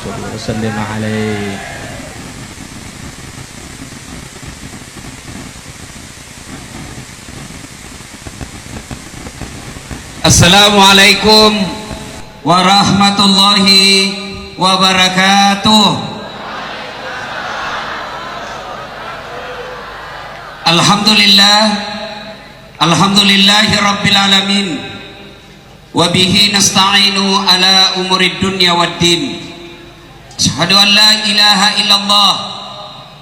صل وسلم عليه. Assalamualaikum warahmatullahi wabarakatuh. Alhamdulillahi rabbil alamin. Wabihi nasta'inu ala umurid dunya waddin. Asyhadu an la ilaha illallah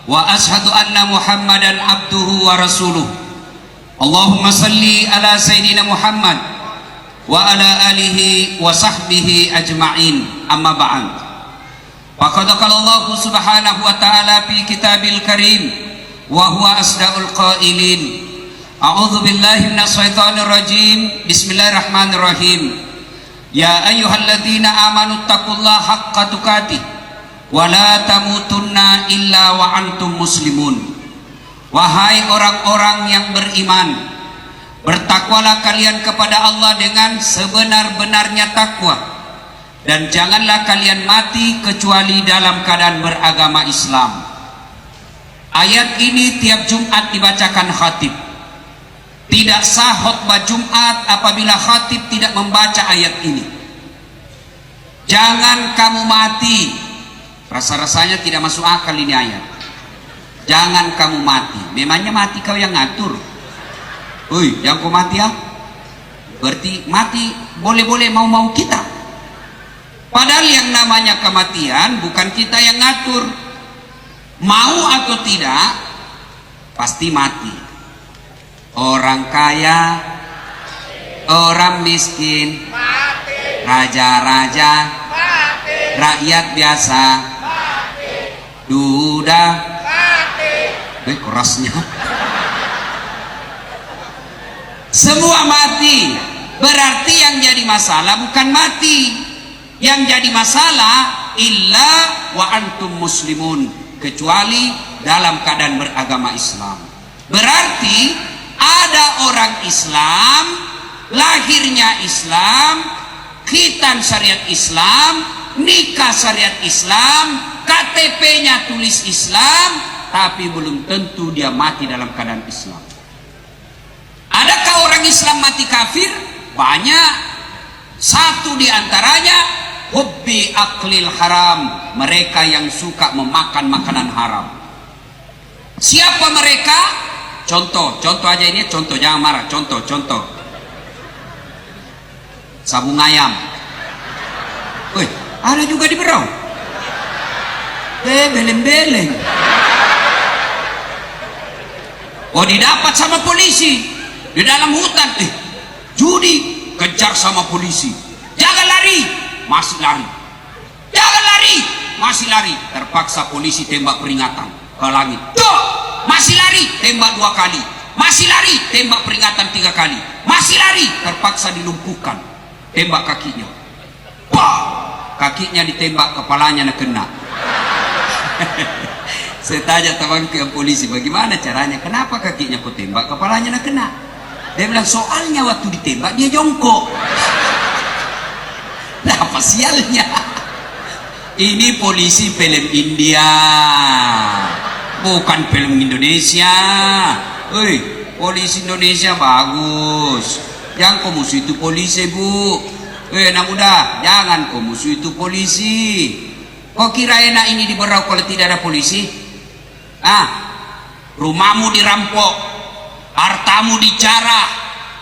wa ashhadu anna Muhammadan abduhu wa rasuluh. Allahumma salli ala sayyidina Muhammad wa ala alihi wa sahbihi ajma'in. Amma ba'd. Faqad qala Allah subhanahu wa ta'ala fi kitabil karim wa huwa asdaqul qailin. A'udzu billahi minasy syaithanir rajim. Bismillahirrahmanirrahim. Ya ayyuhalladzina amanu taqullaha haqqa tuqatih wa la tamutunna illa wa antum muslimun. Wahai orang-orang yang beriman, bertakwalah kalian kepada Allah dengan sebenar-benarnya takwa, dan janganlah kalian mati kecuali dalam keadaan beragama Islam. Ayat ini tiap Jumat dibacakan khatib. Tidak sah khutbah Jumat apabila khatib tidak membaca ayat ini. Jangan kamu mati. Rasa-rasanya tidak masuk akal ini ayat. Jangan kamu mati. Memangnya mati kau yang ngatur? Woi, yang kau mati ya? Berarti mati boleh-boleh mau-mau kita. Padahal yang namanya kematian bukan kita yang ngatur. Mau atau tidak, pasti mati. Orang kaya, orang miskin, raja-raja, rakyat biasa, duda, kerasnya. Semua mati. Berarti yang jadi masalah bukan mati. Yang jadi masalah illa wa antum muslimun, kecuali dalam keadaan beragama Islam. Berarti ada orang Islam, lahirnya Islam, khitan syariat Islam, nikah syariat Islam, KTP-nya tulis Islam, tapi belum tentu dia mati dalam keadaan Islam. Adakah orang Islam mati kafir? Banyak. Satu di antaranya hubbi aklil haram, mereka yang suka memakan makanan haram. Siapa mereka? Contoh aja ini, contoh, jangan marah. Contoh sabung ayam. Wih, ada juga di Berau. Beleng-beleng. Oh, didapat sama polisi di dalam hutan. Judi, kejar sama polisi. Jangan lari, masih lari. Jangan lari, masih lari. Terpaksa polisi tembak peringatan ke langit. Masih lari, tembak 2 kali. Masih lari, tembak peringatan 3 kali. Masih lari, terpaksa dilumpuhkan. Tembak kakinya. Wah, kakinya ditembak, kepalanya nak kena. Saya tanya teman ke polisi, bagaimana caranya? Kenapa kakinya kau tembak, kepalanya nak kena? Dia bilang, soalnya waktu ditembak dia jongkok. Nah, apa sialnya? Ini polisi film India, bukan film Indonesia. Woi, polisi Indonesia bagus. Yang kau musuh itu polisi, Bu. Anak muda, jangan kau musuh itu polisi. Kau kira enak ini di Berau kalau tidak ada polisi? Rumahmu dirampok, hartamu dijarah,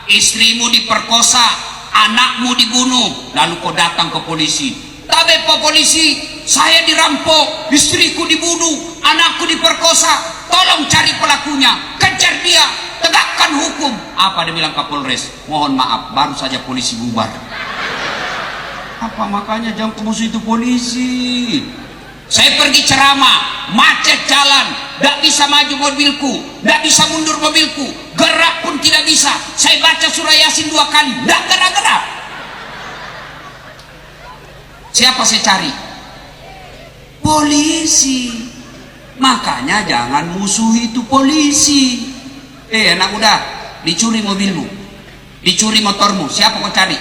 istrimu diperkosa, anakmu dibunuh, lalu kau datang ke polisi. Tapi Pak Polisi, saya dirampok, istriku dibunuh, anakku diperkosa, tolong cari pelakunya, kejar dia, tegakkan hukum. Apa dia bilang Kapolres? Mohon maaf, baru saja polisi bubar. Apa makanya jangan musuh itu polisi. Saya pergi ceramah, macet jalan, tidak bisa maju mobilku, tidak bisa mundur mobilku, gerak pun tidak bisa. Saya baca surah Yasin 2 kali, tidak gerak-gerak. Siapa saya cari? Polisi. Makanya jangan musuhi itu polisi. Anak muda, dicuri mobilmu, dicuri motormu, siapa kau cari?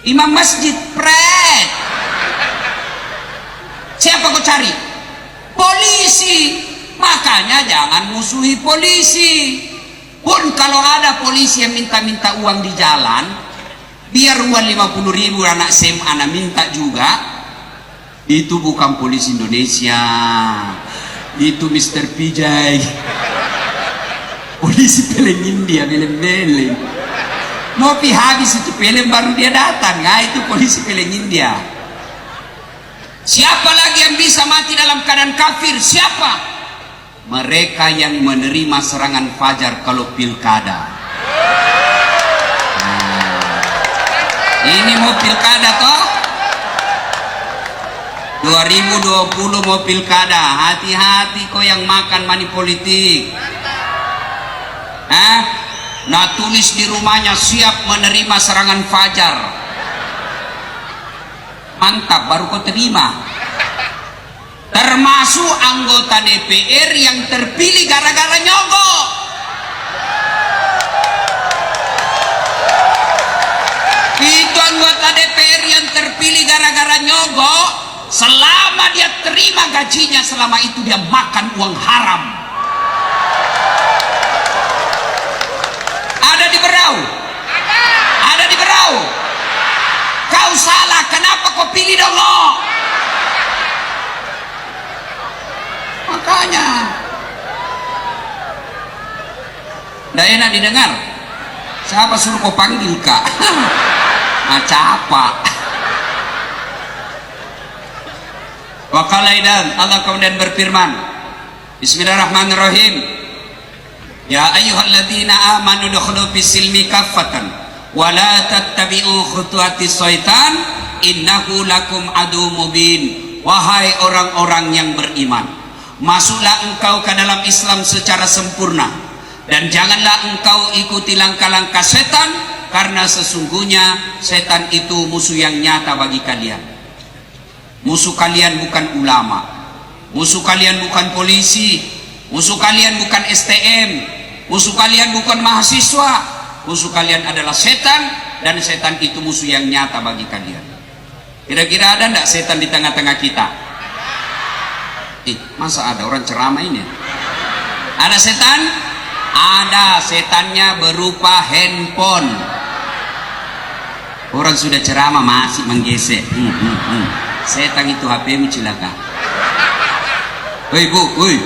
Imam masjid, pret. Siapa kau cari? Polisi. Makanya jangan musuhi polisi. Pun kalau ada polisi yang minta-minta uang di jalan, biar uang 50.000 anak SMA anak minta juga, itu bukan polisi Indonesia, itu Mr. Pijay, polisi peleng India, beleng-beleng. Mau pi habis itu peleng baru dia datang, nah itu polisi peleng India. Siapa lagi yang bisa mati dalam keadaan kafir? Siapa? Mereka yang menerima serangan fajar kalau pilkada. Ini mau pilkada toh? 2020 mau pilkada. Hati-hati kau yang makan money politik. Nah tulis di rumahnya siap menerima serangan fajar. Mantap, baru kau terima. Termasuk anggota DPR yang terpilih gara-gara nyogok. Itu anggota DPR yang terpilih gara-gara nyogok, selama dia terima gajinya, selama itu dia makan uang haram. Ada di Berau? Ada di Berau? Kau salah, kenapa kau pilih dong? Makanya nggak enak didengar. Siapa suruh kau panggil kak? Apa? Wakalaidan Allah kemudian berfirman, Bismillahirrahmanirrahim. Ya ayyuhalladzina amanu dukhulu fis-silmi kaffatan wa la tattabi'u khutuwatis syaitan innahu lakum adu mubin. Wahai orang-orang yang beriman, masuklah engkau ke dalam Islam secara sempurna dan janganlah engkau ikuti langkah-langkah setan, karena sesungguhnya setan itu musuh yang nyata bagi kalian. Musuh kalian bukan ulama, musuh kalian bukan polisi, musuh kalian bukan STM, musuh kalian bukan mahasiswa, musuh kalian adalah setan, dan setan itu musuh yang nyata bagi kalian. Kira-kira ada enggak setan di tengah-tengah kita? Masa ada orang ceramah ini? Ada setan? Ada, setannya berupa handphone. Orang sudah ceramah masih menggesek. Setan itu HP-mu cilaka. Woi bu, woi,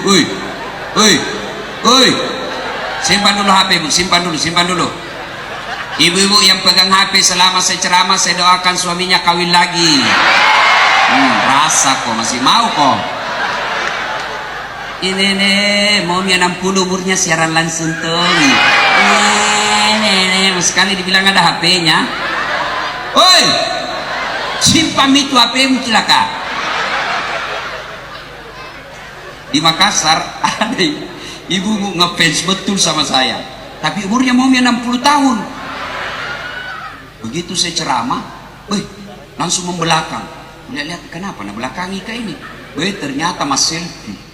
simpan dulu HP-mu, simpan dulu. Ibu-ibu yang pegang HP selama saya ceramah, saya doakan suaminya kawin lagi. Rasa kok masih mau kok. Ini nih, maunya 60 umurnya siaran langsung tuh. Nih, sekali dibilang ada HP-nya. Woi, simpan itu HP-mu cilaka. Di Makassar ada ibu ngefans betul sama saya, tapi umurnya maunya 60 tahun. Begitu saya ceramah, langsung membelakang. Lihat kenapa? Nah belakangi kayak ini. Ternyata mas selfie.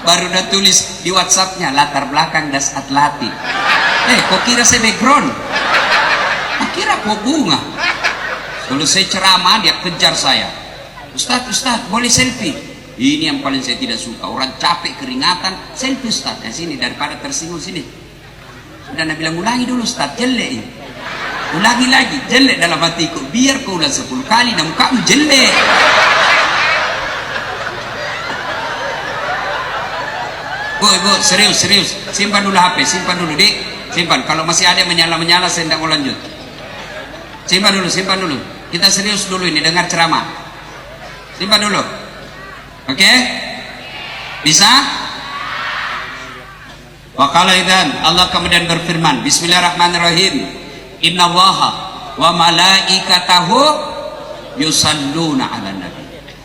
Baru udah tulis di WhatsAppnya latar belakang das Atlantik. Kok kira saya background? Kira kok bunga. Kalau saya ceramah dia kejar saya. Ustaz, boleh selfie? Ini yang paling saya tidak suka. Orang capek keringatan, selfie Ustaz. Sini daripada tersinggung sini. Sudah Nabi bilang ulangi dulu Ustaz, jelek. Ulangi lagi, jelek dalam hatiku. Biar kau ulang 10 kali dan mukamu jelek. Bu, serius. Simpan dulu HP, simpan dulu dik. Simpan, kalau masih ada menyala-menyala saya tidak mau lanjut. Simpan dulu. Kita serius dulu ini, dengar ceramah. Simpan dulu. Oke? Bisa? Waqala idzan Allah kemudian berfirman, Bismillahirrahmanirrahim. Innallaha wa malaikatahu yusalluna 'alan nabi.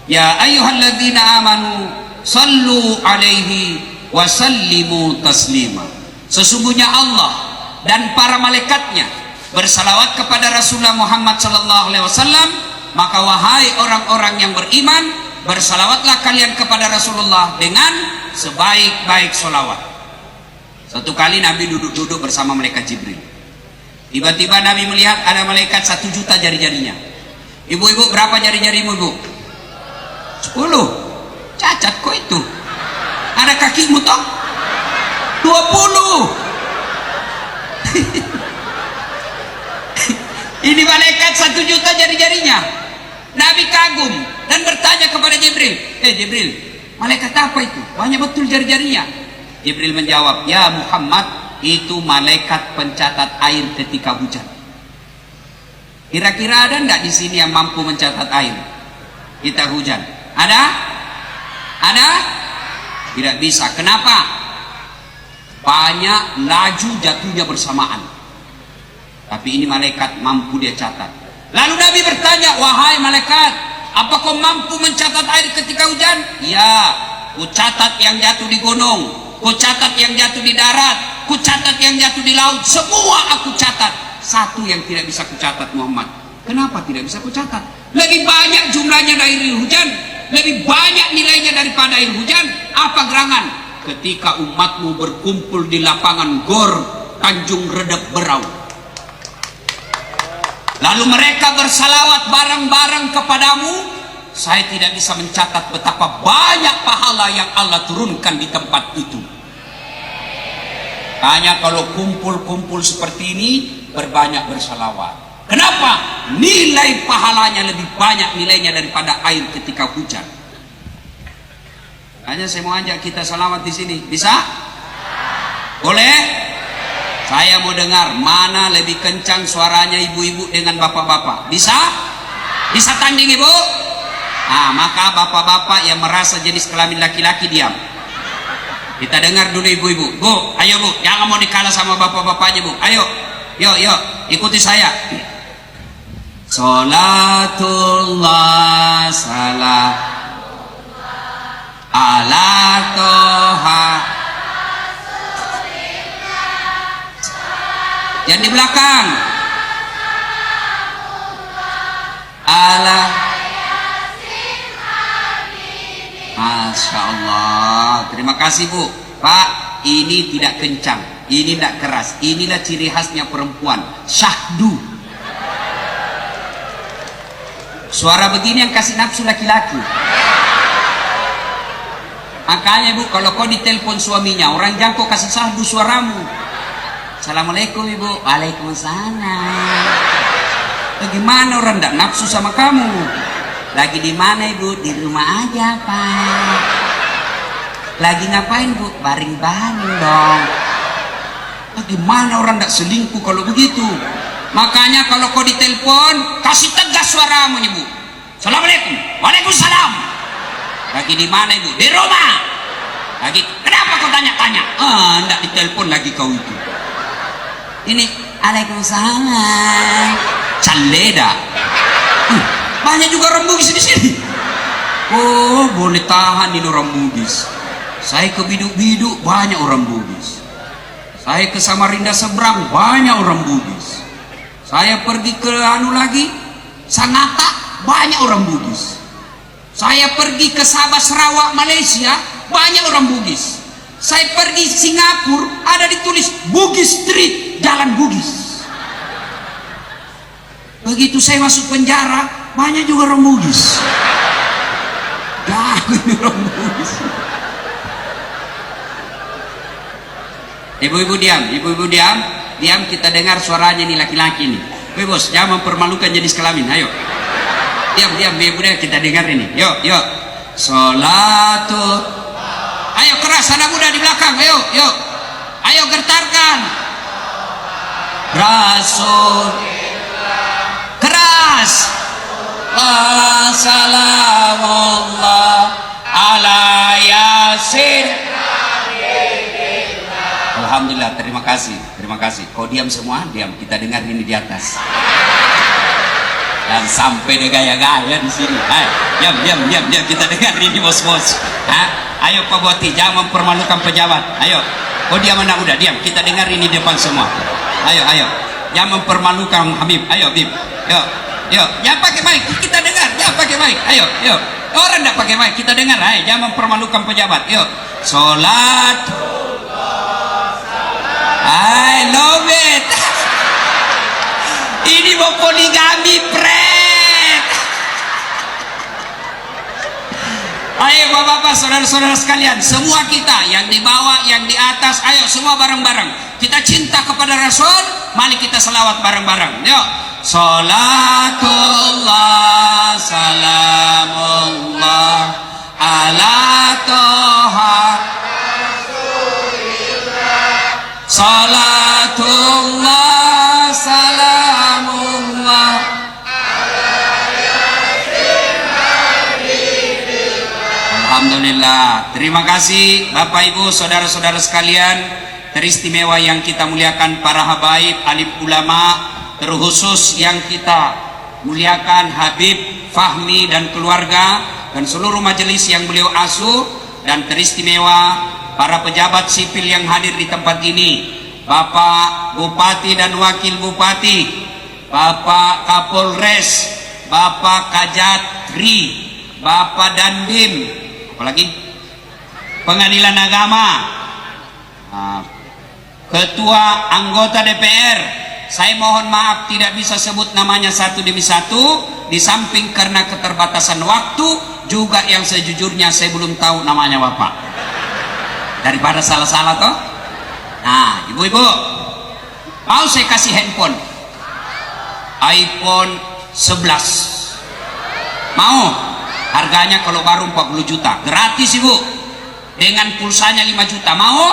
Ya ayyuhalladzina amanu sallu 'alaihi wa sallimu taslima. Sesungguhnya Allah dan para malaikatnya bersalawat kepada Rasulullah Muhammad sallallahu alaihi wasallam, maka wahai orang-orang yang beriman, bersalawatlah kalian kepada Rasulullah dengan sebaik-baik solawat. Satu kali Nabi duduk-duduk bersama malaikat Jibril. Tiba-tiba Nabi melihat ada malaikat 1 juta jari-jarinya. Ibu-ibu berapa jari-jarimu, Bu? 10. Cacat kok itu. Ada kakimu toh? 20. Ini malaikat 1 juta jari-jarinya. Nabi kagum dan bertanya kepada Jibril, Jibril, malaikat apa itu? Banyak betul jari-jarinya. Jibril menjawab, ya Muhammad, itu malaikat pencatat air ketika hujan. Kira-kira ada enggak di sini yang mampu mencatat air kita hujan? Ada? Ada? Tidak bisa. Kenapa? Banyak laju jatuhnya bersamaan. Tapi ini malaikat mampu dia catat. Lalu Nabi bertanya, wahai malaikat, apa kau mampu mencatat air ketika hujan? Ya, ku catat yang jatuh di gunung, ku catat yang jatuh di darat, ku catat yang jatuh di laut. Semua aku catat. Satu yang tidak bisa kucatat, Muhammad. Kenapa tidak bisa kucatat? Lebih banyak jumlahnya dari air hujan, lebih banyak nilainya daripada air hujan. Apa gerangan? Ketika umatmu berkumpul di lapangan Gor Tanjung Redep Berau, lalu mereka bersalawat bareng-bareng kepadamu, saya tidak bisa mencatat betapa banyak pahala yang Allah turunkan di tempat itu. Hanya kalau kumpul-kumpul seperti ini, berbanyak bersalawat. Kenapa? Nilai pahalanya lebih banyak nilainya daripada air ketika hujan. Hanya saya mau ajak kita salawat di sini. Bisa? Boleh? Saya mau dengar mana lebih kencang suaranya ibu-ibu dengan bapak-bapak. Bisa? Bisa tanding, Ibu? Nah, maka bapak-bapak yang merasa jenis kelamin laki-laki diam. Kita dengar dulu ibu-ibu. Bu, ayo Bu, jangan mau dikalah sama bapak-bapaknya, Bu. Ayo, yuk, ikuti saya. Salatullah salam ala toha. Yang di belakang. Ala. Masya Allah. Terima kasih Bu. Pak, ini tidak kencang, ini tidak keras. Inilah ciri khasnya perempuan, syahdu. Suara begini yang kasih nafsu laki-laki. Makanya Bu, kalau kau ditelepon suaminya, orang jangkau kasih syahdu suaramu. Assalamualaikum Ibu. Waalaikumsalam. Bagaimana orang tidak nafsu sama kamu? Lagi di mana Ibu? Di rumah aja Pak. Lagi ngapain Bu? Baring-baring dong. Bagaimana orang tidak selingkuh kalau begitu? Makanya kalau kau ditelepon, kasih tegas suaramu Ibu. Assalamualaikum. Waalaikumsalam. Lagi di mana Ibu? Di rumah. Lagi, kenapa kau tanya-tanya? Tidak ditelepon lagi kau itu. Ini, Waalaikumsalam. Caleda. Banyak juga orang Bugis di sini. Oh, boleh tahan ini orang Bugis. Saya ke Biduk-Biduk banyak orang Bugis. Saya ke Samarinda seberang banyak orang Bugis. Saya pergi ke Sangatta banyak orang Bugis. Saya pergi ke Sabah Sarawak Malaysia banyak orang Bugis. Saya pergi Singapura ada ditulis Bugis Street, Jalan Bugis. Begitu saya masuk penjara, banyak juga orang Bugis. Orang Bugis. Ibu-ibu diam, diam kita dengar suaranya nih laki-laki nih. Woi bos, jangan mempermalukan jenis kelamin. Ayo, diam, ibu dia kita dengar ini. Yuk. Salatul. Ayo keras, anak muda di belakang. Ayo. Ayo gertarkan. Rasul. Keras. Wassalamullah ala yasin. Alhamdulillah, terima kasih. Kau diam semua, diam. Kita dengar ini di atas. Dan sampai de gaya-gaya di sini. Diam. Kita dengar ini bos-bos. Ayo Pak Boti, jangan mempermalukan pejabat. Ayo. Kau diam anak muda, diam. Kita dengar ini depan semua. Ayo. Jangan mempermalukan Habib. Ayo, Habib. Yuk. Jangan pakai mic, kita dengar. Jangan pakai mic. Ayo. Orang tidak pakai mic, kita dengar. Ayo, jangan mempermalukan pejabat. Yuk. Salat. I love it. Ini mau poligami, pret. bapak-bapak, saudara-saudara sekalian, semua kita yang di bawah, yang di atas, ayo semua bareng-bareng. Kita cinta kepada Rasul, mari kita selawat bareng-bareng. Yuk. Salatullah, salamullah, ala toha. Salatullah, salamullah. Alhamdulillah. Terima kasih Bapak Ibu, saudara-saudara sekalian, teristimewa yang kita muliakan para habaib, alim ulama, terkhusus yang kita muliakan Habib Fahmi dan keluarga dan seluruh majelis yang beliau asuh, dan teristimewa para pejabat sipil yang hadir di tempat ini, Bapak Bupati dan Wakil Bupati, Bapak Kapolres, Bapak Kajatri, Bapak Dandim, apalagi Pengadilan Agama, Ketua Anggota DPR. Saya mohon maaf tidak bisa sebut namanya satu demi satu, di samping karena keterbatasan waktu, juga yang sejujurnya saya belum tahu namanya Bapak, daripada salah-salah toh. Nah, ibu-ibu, mau saya kasih handphone iPhone 11, mau? Harganya kalau baru 40 juta, gratis ibu, dengan pulsanya 5 juta, mau?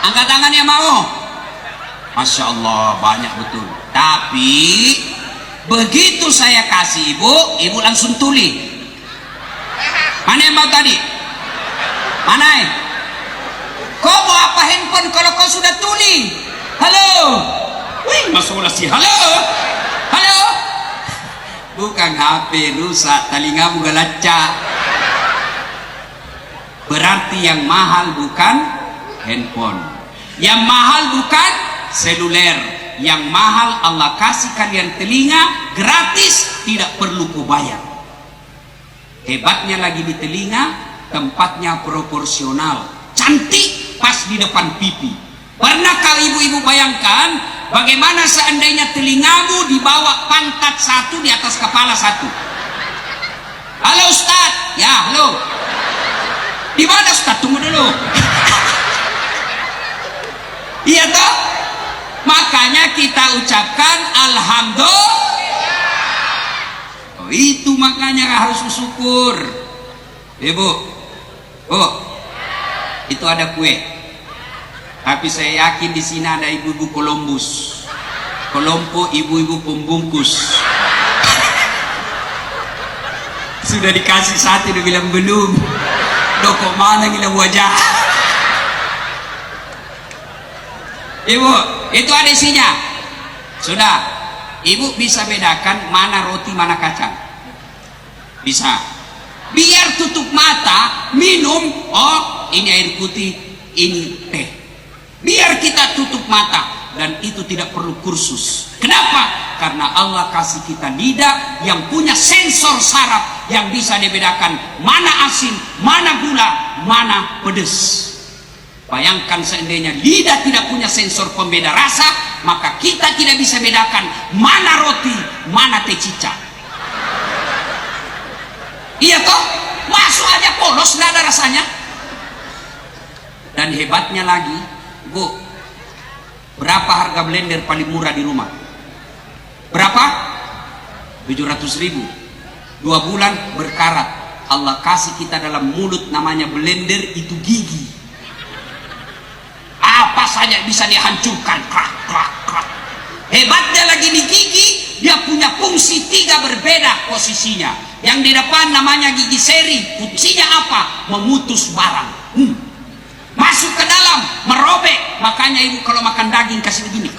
Angkat tangannya, mau? Masya Allah, banyak betul. Tapi begitu saya kasih ibu, ibu langsung tuli. Mana yang mau tadi? Mana? Kau mau apa handphone kalau kau sudah tuli? Halo? Wih, masuk sih. Halo? Halo? Bukan HP rusak, telingamu galacak. Berarti yang mahal bukan handphone, yang mahal bukan seluler, yang mahal Allah kasih kalian telinga gratis, tidak perlu kau bayar. Hebatnya lagi di telinga, tempatnya proporsional, cantik pas di depan pipi. Pernahkah ibu-ibu bayangkan bagaimana seandainya telingamu dibawa pantat satu di atas kepala satu? Halo Ustadz, ya halo. Di mana Ustadz? Tunggu dulu. Iya toh? Makanya kita ucapkan alhamdulillah. Oh, itu makanya harus bersyukur. Ibu, itu ada kue. Tapi saya yakin di sini ada ibu-ibu Columbus, kelompok ibu-ibu pembungkus. Sudah dikasih satu, dia bilang belum. Doko mana gila wajah. Ibu, itu ada isinya. Sudah, ibu bisa bedakan mana roti mana kacang? Bisa. Biar tutup mata, minum, oh ini air putih, ini teh. Biar kita tutup mata, dan itu tidak perlu kursus. Kenapa? Karena Allah kasih kita lidah yang punya sensor saraf yang bisa dibedakan mana asin, mana gula, mana pedas. Bayangkan seandainya lidah tidak punya sensor pembeda rasa, maka kita tidak bisa bedakan mana roti, mana teh cicak. Iya toh? Masuk aja polos, nggak ada rasanya. Dan hebatnya lagi, Bu, berapa harga blender paling murah di rumah? Berapa? 700.000. 2 bulan berkarat. Allah kasih kita dalam mulut namanya blender, itu gigi. Apa saja bisa dihancurkan, krak, krak, krak. Hebatnya lagi di gigi, dia punya fungsi 3 berbeda posisinya. Yang di depan namanya gigi seri, fungsinya apa? Memutus barang. Masuk ke dalam, merobek. Makanya ibu kalau makan daging kasih begini.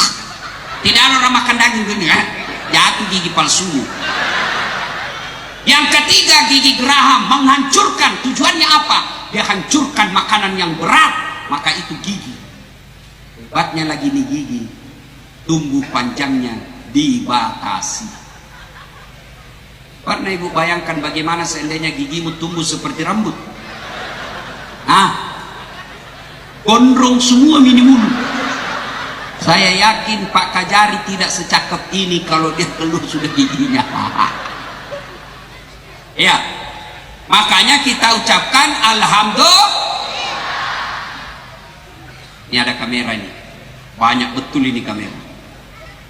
Tidak ada orang makan daging begini, kan? Jatuh gigi palsu. Yang ketiga gigi geraham, menghancurkan. Tujuannya apa? Dia hancurkan makanan yang berat, maka itu gigi. Hebatnya lagi nih gigi, tumbuh panjangnya dibatasi. Pernah ibu bayangkan bagaimana seandainya gigimu tumbuh seperti rambut? Gondrong semua minimum. Saya yakin Pak Kajari tidak secakep ini kalau dia keluar sudah giginya. Ya, Makanya kita ucapkan alhamdulillah. Ini ada kamera ini, banyak betul ini kamera.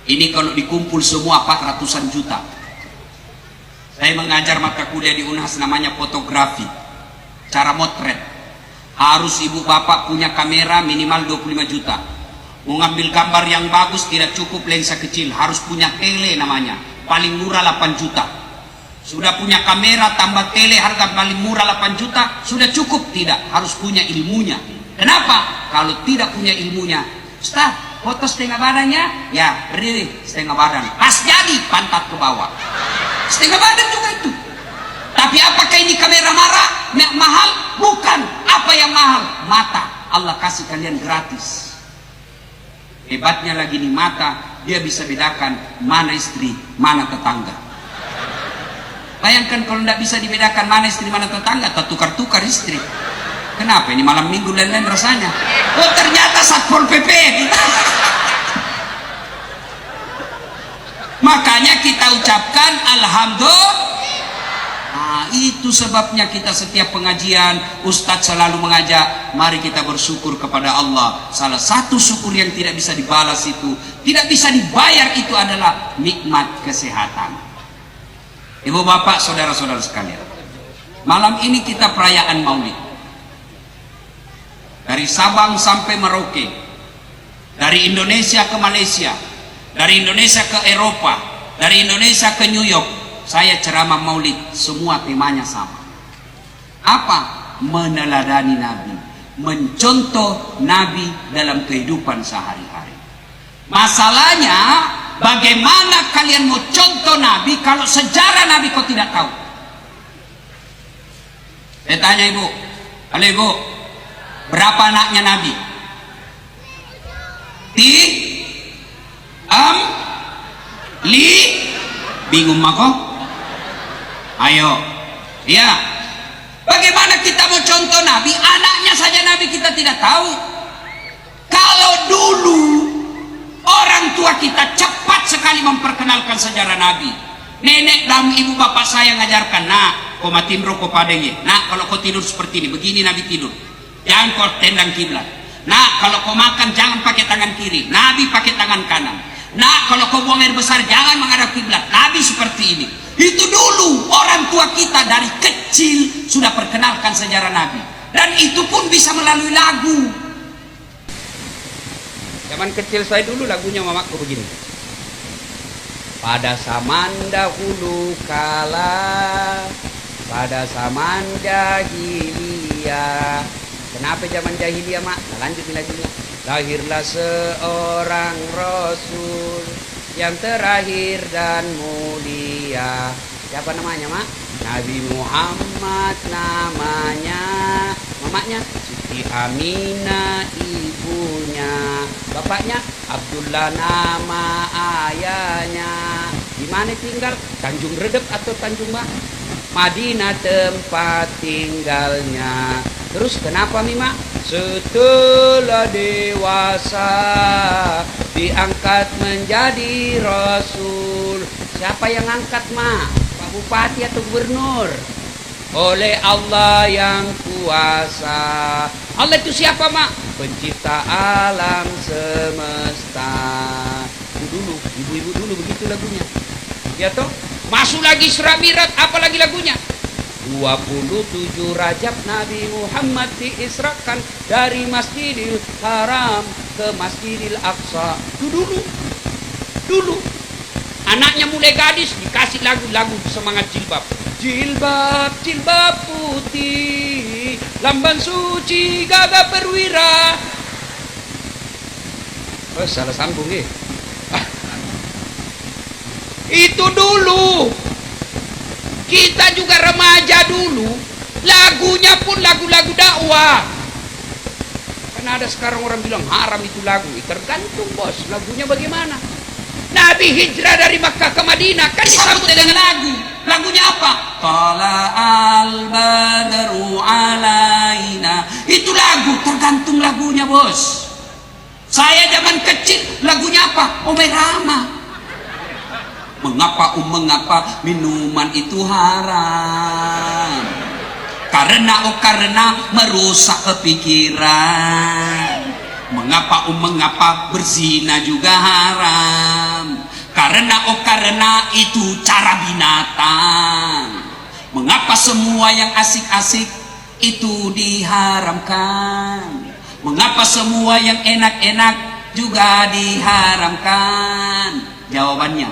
Ini kalau dikumpul semua 400-an juta. Saya mengajar mata kuliah di Unhas namanya fotografi, cara motret. Harus ibu bapak punya kamera minimal 25 juta. Mau ngambil gambar yang bagus tidak cukup lensa kecil, harus punya tele namanya, paling murah 8 juta. Sudah punya kamera tambah tele harga paling murah 8 juta, sudah cukup? Tidak, harus punya ilmunya. Kenapa? Kalau tidak punya ilmunya, Ustaz, foto setengah badannya, ya berdiri setengah badan, pas jadi pantat ke bawah, setengah badan juga itu. Tapi apakah ini kamera mahal? Bukan. Apa yang mahal? Mata. Allah kasih kalian gratis. Hebatnya lagi nih mata, dia bisa bedakan mana istri, mana tetangga. Bayangkan kalau tidak bisa dibedakan mana istri, mana tetangga, tertukar-tukar istri. Kenapa ini malam minggu lain-lain rasanya? Oh ternyata Satpol PP. Makanya kita ucapkan alhamdulillah. Nah, itu sebabnya kita setiap pengajian Ustadz selalu mengajak, mari kita bersyukur kepada Allah. Salah satu syukur yang tidak bisa dibalas itu, tidak bisa dibayar itu adalah nikmat kesehatan. Ibu bapak saudara-saudara sekalian, malam ini kita perayaan Maulid. Dari Sabang sampai Merauke, dari Indonesia ke Malaysia, dari Indonesia ke Eropa, dari Indonesia ke New York, saya ceramah Maulid, semua temanya sama. Apa? Meneladani Nabi, mencontoh Nabi dalam kehidupan sehari-hari. Masalahnya, bagaimana kalian mau contoh Nabi kalau sejarah Nabi kau tidak tahu? Saya tanya ibu, halo ibu, berapa anaknya Nabi? Bingung mako? Ayo, ya. Bagaimana kita mau contoh Nabi? Anaknya saja Nabi kita tidak tahu. Kalau dulu orang tua kita cepat sekali memperkenalkan sejarah Nabi. Nenek dan ibu bapak saya ngajarkan, nah, kau matiin rokok padanya. Nah, kalau kau tidur seperti ini, begini Nabi tidur. Jangan kau tendang kiblat. Nah, kalau kau makan jangan pakai tangan kiri. Nabi pakai tangan kanan. Nah, kalau kau buang air besar jangan menghadap kiblat. Nabi seperti ini. Itu dulu orang tua kita dari kecil sudah perkenalkan sejarah Nabi. Dan itu pun bisa melalui lagu. Zaman kecil saya dulu lagunya mamaku begini. Pada zaman dahulu kala, pada zaman jahiliyah. Kenapa zaman jahiliyah mak? Nah, lanjut lagunya. Lahirlah seorang Rasul yang terakhir dan mulia. Siapa namanya mak? Nabi Muhammad namanya. Mamanya Siti Aminah ibunya. Bapaknya Abdullah nama ayahnya. Di mana tinggal? Tanjung Redep atau Tanjung Bang? Madinah tempat tinggalnya. Terus kenapa Mima? Setelah dewasa diangkat menjadi Rasul. Siapa yang angkat Ma? Pak Bupati atau Gubernur? Oleh Allah yang kuasa. Allah itu siapa Ma? Pencipta alam semesta. Dulu, ibu-ibu dulu begitu lagunya. Ya toh? Masuk lagi Isra Mi'raj, apa lagi lagunya? 27 Rajab Nabi Muhammad diisrakan dari Masjidil Haram ke Masjidil Aqsa. Dulu anaknya mulai gadis dikasih lagu-lagu semangat jilbab. Jilbab putih, lambang suci gagah perwira. Oh, salah sambung ya. Itu dulu. Kita juga remaja dulu, lagunya pun lagu-lagu dakwah. Karena ada sekarang orang bilang haram itu lagu. Tergantung bos, lagunya bagaimana. Nabi hijrah dari Makkah ke Madinah kan disambut dengan lagu. Lagunya apa? Tala al-badru alaina. Itu lagu, tergantung lagunya bos. Saya zaman kecil lagunya apa? Omai Rama. Mengapa mengapa minuman itu haram? karena merusak kepikiran. Mengapa berzina juga haram? Karena itu cara binatang. Mengapa semua yang asik-asik itu diharamkan? Mengapa semua yang enak-enak juga diharamkan? Jawabannya,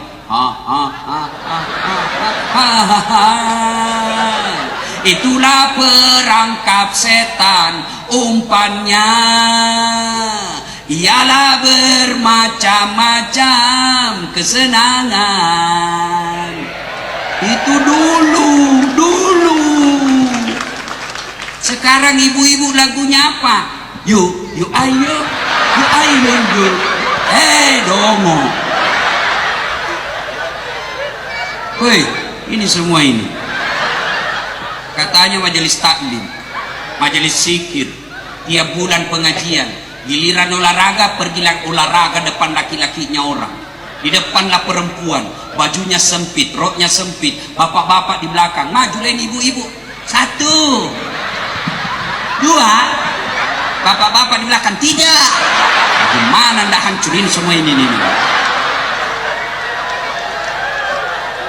itulah perangkap setan, umpannya ialah bermacam-macam kesenangan. Itu dulu. Sekarang ibu-ibu lagunya apa? Yuk ayo dongo. Woi, ini semua ini katanya majelis taklim, majelis zikir, tiap bulan pengajian, giliran olahraga pergilah olahraga depan laki-lakinya orang, di depanlah perempuan, bajunya sempit, roknya sempit, bapak-bapak di belakang, maju lain ibu-ibu, 1 2, bapak-bapak di belakang, tidak. Gimana ndak hancurin semua ini nih?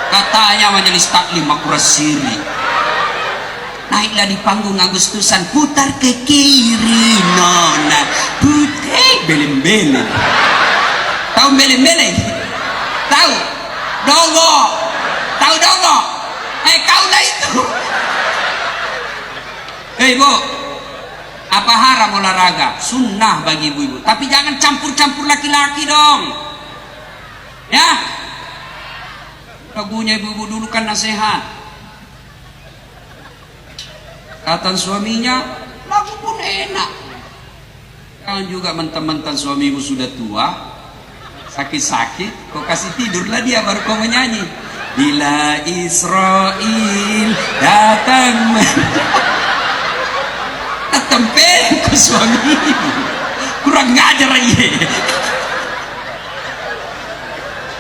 Katanya majelis taklim Makurasiri, naiklah di panggung Agustusan, putar ke kiri nona, putar belem-belem. Tahu belem-belem? Tahu? Dongo. Tahu dongo? Kaulah itu. Bu, apa haram olahraga? Sunnah bagi ibu-ibu, tapi jangan campur-campur laki-laki dong. Ya, lagunya ibu-ibu dulu kan nasihat. Kata suaminya, lagu pun enak. Jangan juga mentang-mentang suamimu sudah tua, sakit-sakit, kau kasih tidurlah dia baru kau menyanyi. Bila Israel datang tempel ke suami, kurang ngajar aja.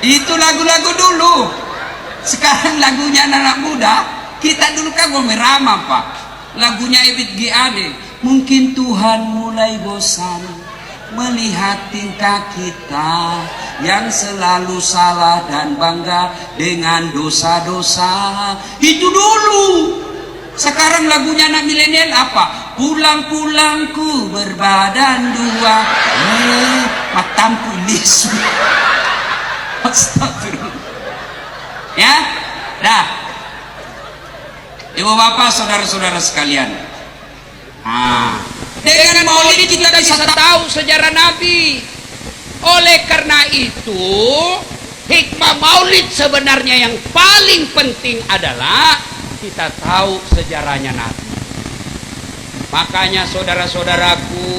Itu lagu-lagu dulu. Sekarang lagunya anak muda. Kita dulu kan merama Pak, lagunya Ebit G. Ade. Mungkin Tuhan mulai bosan melihat tingkah kita yang selalu salah dan bangga dengan dosa-dosa. Itu dulu. Sekarang lagunya anak milenial apa? Pulang-pulangku berbadan dua, matamku lisu. Astagfirullah. Ya, dah. Ibu bapak, saudara-saudara sekalian. Dengan maulid kita bisa tahu sejarah Nabi. Oleh karena itu, hikmah maulid sebenarnya yang paling penting adalah kita tahu sejarahnya Nabi. Makanya saudara-saudaraku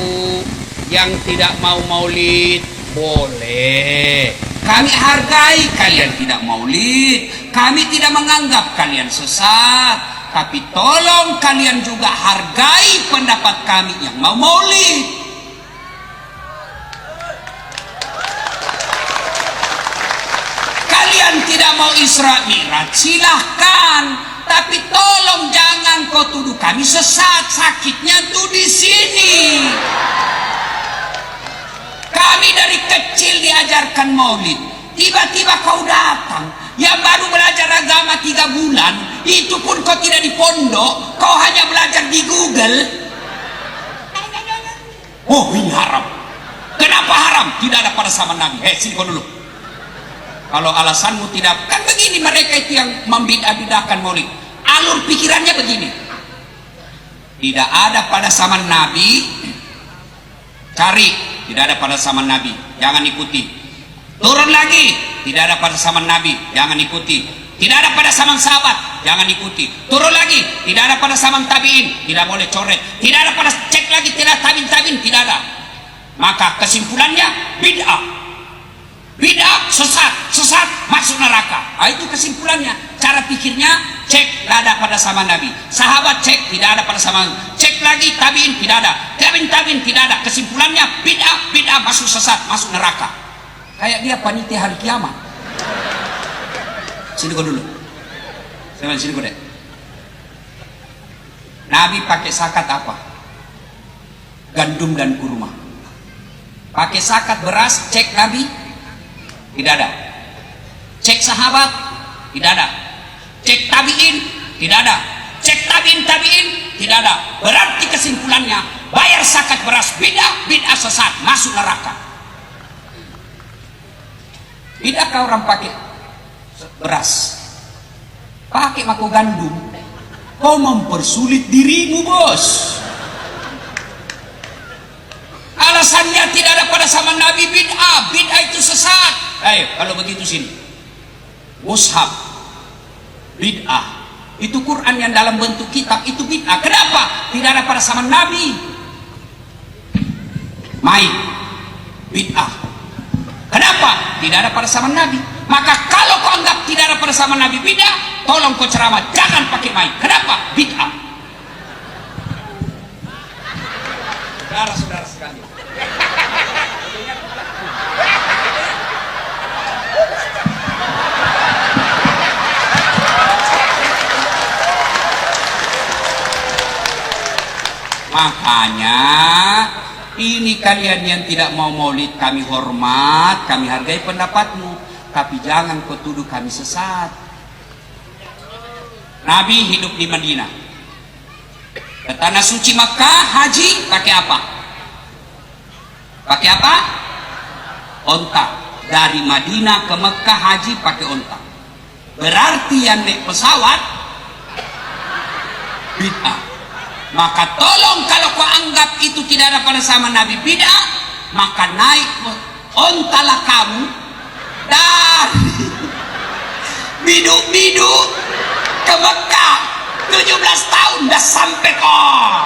yang tidak mau maulid, boleh. Kami hargai kalian tidak maulid. Kami tidak menganggap kalian sesat. Tapi tolong kalian juga hargai pendapat kami yang mau maulid. Kalian tidak mau Isra Mi'raj, silahkan. Tapi tolong jangan kau tuduh kami sesat. Sakitnya tuh di sini. Kami dari kecil diajarkan maulid. Tiba-tiba kau datang, yang baru belajar agama 3 bulan, itu pun kau tidak di pondok, kau hanya belajar di Google. Oh, ini haram. Kenapa haram? Tidak ada pada zaman Nabi. Sini kau dulu. Kalau alasanmu tidak, kan begini mereka itu yang membidah-bidahkan maulid. Alur pikirannya begini. Tidak ada pada zaman Nabi. Cari, tidak ada pada zaman Nabi. Jangan ikuti. Turun lagi, tidak ada pada zaman Nabi, jangan ikuti. Tidak ada pada zaman sahabat, jangan ikuti. Turun lagi, tidak ada pada zaman tabiin, tidak boleh coret. Tidak ada pada cek lagi, tidak tabiin, tidak ada. Maka kesimpulannya bid'ah. Bid'ah sesat masuk neraka. Itu kesimpulannya. Cara pikirnya cek, tidak ada pada zaman Nabi. Sahabat cek, tidak ada pada zaman. Cek lagi tabiin, tidak ada. Tabiin tidak ada. Kesimpulannya bid'ah masuk sesat, masuk neraka. Kayak dia panitia hari kiamat. Sini kau dulu. Sini kau dek. Nabi pakai zakat apa? Gandum dan kurma. Pakai zakat beras, cek Nabi? Tidak ada. Cek sahabat? Tidak ada. Cek tabi'in? Tidak ada. Cek tabi'in? Tidak ada. Berarti kesimpulannya, bayar zakat beras bid'ah sesat, masuk neraka. Bid'ahkah orang pakai beras? Pakai mako gandum. Kau mempersulit dirimu, bos. Alasannya tidak ada pada zaman Nabi bid'ah. Bid'ah itu sesat. Ayo, kalau begitu sini. Mushaf bid'ah. Itu Quran yang dalam bentuk kitab itu bid'ah. Kenapa? Tidak ada pada zaman Nabi. Main bid'ah. Kenapa? Tidak ada pada zaman Nabi. Maka kalau kau anggap tidak ada pada zaman Nabi bid'ah, tolong kau ceramah, jangan pakai main. Kenapa? Bid'ah. Saudara-saudara sekalian. Makanya ini kalian yang tidak mau maulid, kami hormat, kami hargai pendapatmu, tapi jangan kau tuduh kami sesat. Nabi hidup di Madinah, ke tanah suci Makkah, haji pakai apa? Pakai apa? Onta. Dari Madinah ke Makkah haji pakai onta. Berarti yang naik pesawat bid'ah. Maka tolong kalau kau anggap itu tidak ada pada zaman Nabi bid'ah, maka naik ontalah kamu dari biduk-biduk ke Mekah 17 tahun dah sampai kok.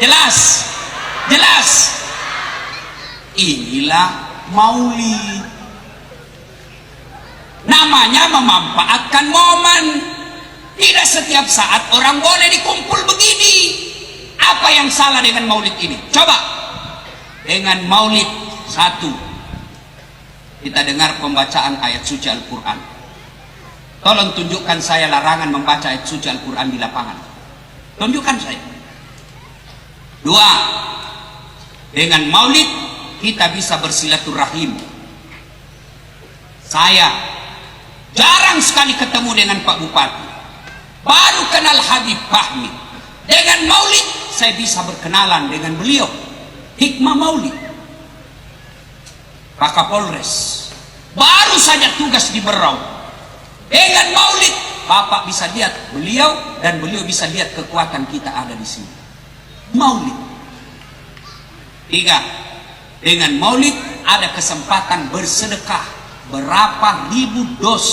Jelas. Inilah maulid. Namanya memanfaatkan momen. Tidak setiap saat orang boleh dikumpul begini. Apa yang salah dengan maulid ini? Coba. Dengan maulid satu, kita dengar pembacaan ayat suci Al-Quran. Tolong tunjukkan saya larangan membaca ayat suci Al-Quran di lapangan. Tunjukkan saya. Dua, dengan maulid kita bisa bersilaturahim. Saya jarang sekali ketemu dengan Pak Bupati. Baru kenal Habib Fahmi. Dengan maulid saya bisa berkenalan dengan beliau. Hikmah maulid. Pak Kapolres baru saja tugas di Berau. Dengan maulid Bapak bisa lihat beliau dan beliau bisa lihat kekuatan kita ada di sini. Maulid. Tiga, dengan maulid ada kesempatan bersedekah. Berapa ribu dos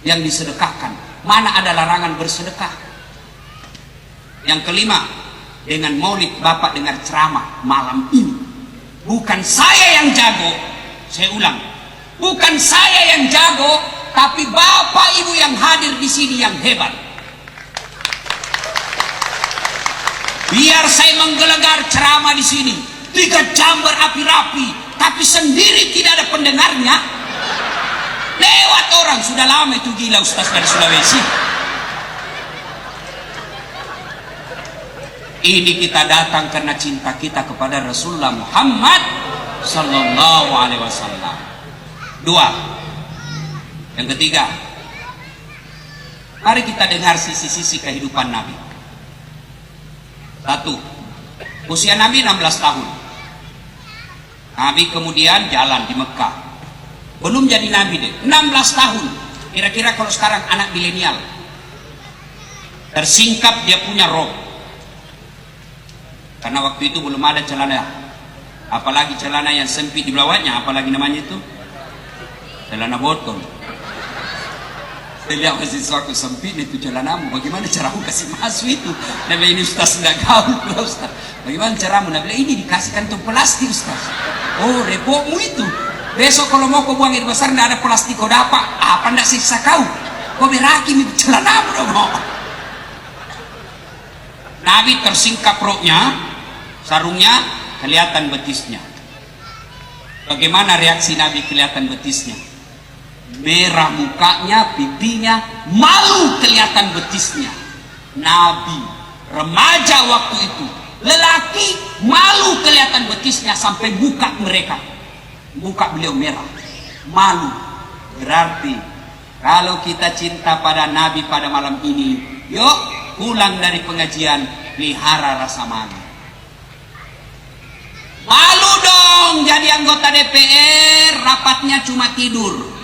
yang disedekahkan. Mana ada larangan bersedekah. Yang kelima, dengan maulid Bapak dengar ceramah malam ini. Bukan saya yang jago, saya ulang, bukan saya yang jago, tapi Bapak Ibu yang hadir di sini yang hebat. Biar saya menggelegar ceramah di sini 3 jam berapi-rapi, tapi sendiri tidak ada pendengarnya. Lewat orang, sudah lama itu gila Ustaz dari Sulawesi. Ini kita datang karena cinta kita kepada Rasulullah Muhammad Sallallahu Alaihi Wasallam. Dua. Yang ketiga, mari kita dengar sisi-sisi kehidupan Nabi. Satu, usia Nabi 16 tahun. Nabi kemudian jalan di Mekah. Belum jadi Nabi deh, 16 tahun. Kira-kira kalau sekarang anak milenial tersingkap dia punya roh. Karena waktu itu belum ada celana, apalagi celana yang sempit di bawahnya, apalagi namanya itu celana botol. Saya lihat mahasiswaku sempit itu celanamu, bagaimana caramu kasih masuk itu? Nah ini Ustaz tidak gaul Ustaz. Bagaimana caramu? Nah ini dikasih kantong plastik Ustaz. Oh repotmu itu. Besok kalau mau kau buang air besar tidak ada plastik kau dapat. Apa tidak siksa kau? Kau berakim itu celanamu dong. Nabi tersingkap roknya, sarungnya, kelihatan betisnya. Bagaimana reaksi Nabi kelihatan betisnya? merah mukanya, pipinya, malu kelihatan betisnya. Nabi remaja waktu itu, lelaki malu kelihatan betisnya sampai muka beliau merah, malu. Berarti kalau kita cinta pada Nabi pada malam ini, yuk pulang dari pengajian pelihara rasa malu. Malu dong jadi anggota DPR, rapatnya cuma tidur.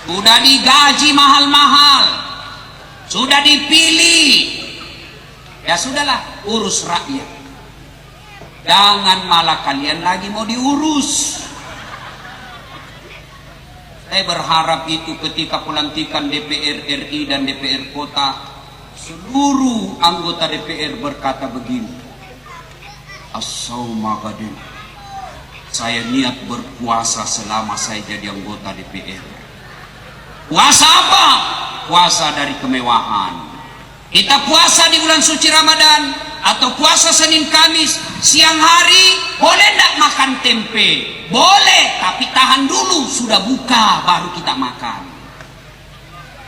Sudah digaji mahal-mahal, sudah dipilih, ya sudahlah, urus rakyat. Jangan malah kalian lagi mau diurus. Saya berharap itu ketika pelantikan DPR RI dan DPR kota, seluruh anggota DPR berkata begini, As-sawmagadin, saya niat berpuasa selama saya jadi anggota DPR. Puasa apa? Puasa dari kemewahan. Kita puasa di bulan suci Ramadan atau puasa Senin Kamis, siang hari boleh tidak makan tempe? Boleh, tapi tahan dulu, sudah buka baru kita makan.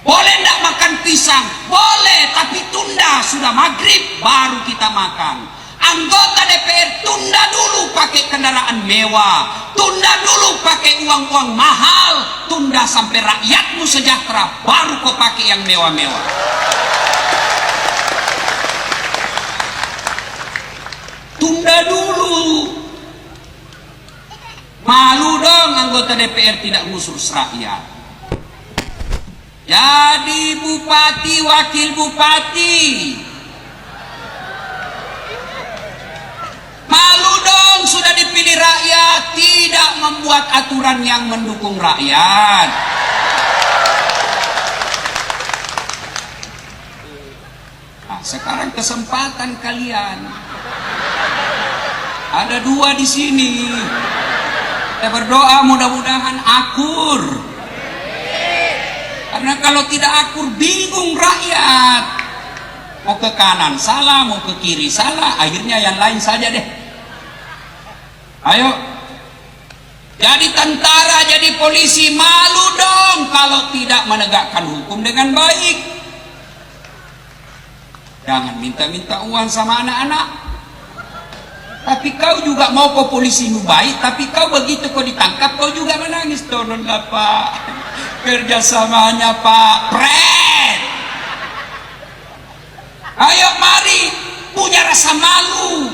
Boleh tidak makan pisang? Boleh, tapi tunda, sudah maghrib baru kita makan. Anggota DPR tunda dulu pakai kendaraan mewah, tunda dulu pakai uang-uang mahal, tunda sampai rakyatmu sejahtera, baru kau pakai yang mewah-mewah. Tunda dulu. Malu dong anggota DPR tidak ngurus rakyat. Jadi bupati, wakil bupati, malu dong sudah dipilih rakyat, tidak membuat aturan yang mendukung rakyat. Nah, sekarang kesempatan kalian. Ada dua di sini. Saya berdoa mudah-mudahan akur. Karena kalau tidak akur bingung rakyat. Mau ke kanan salah, mau ke kiri salah, akhirnya yang lain saja deh. Ayo. Jadi tentara, jadi polisi, malu dong kalau tidak menegakkan hukum dengan baik. Jangan minta-minta uang sama anak-anak. Tapi kau juga mau kau polisimu baik, tapi kau begitu kau ditangkap kau juga menangis. Tolonglah Pak, kerjasamanya Pak, pret. Ayo mari, punya rasa malu.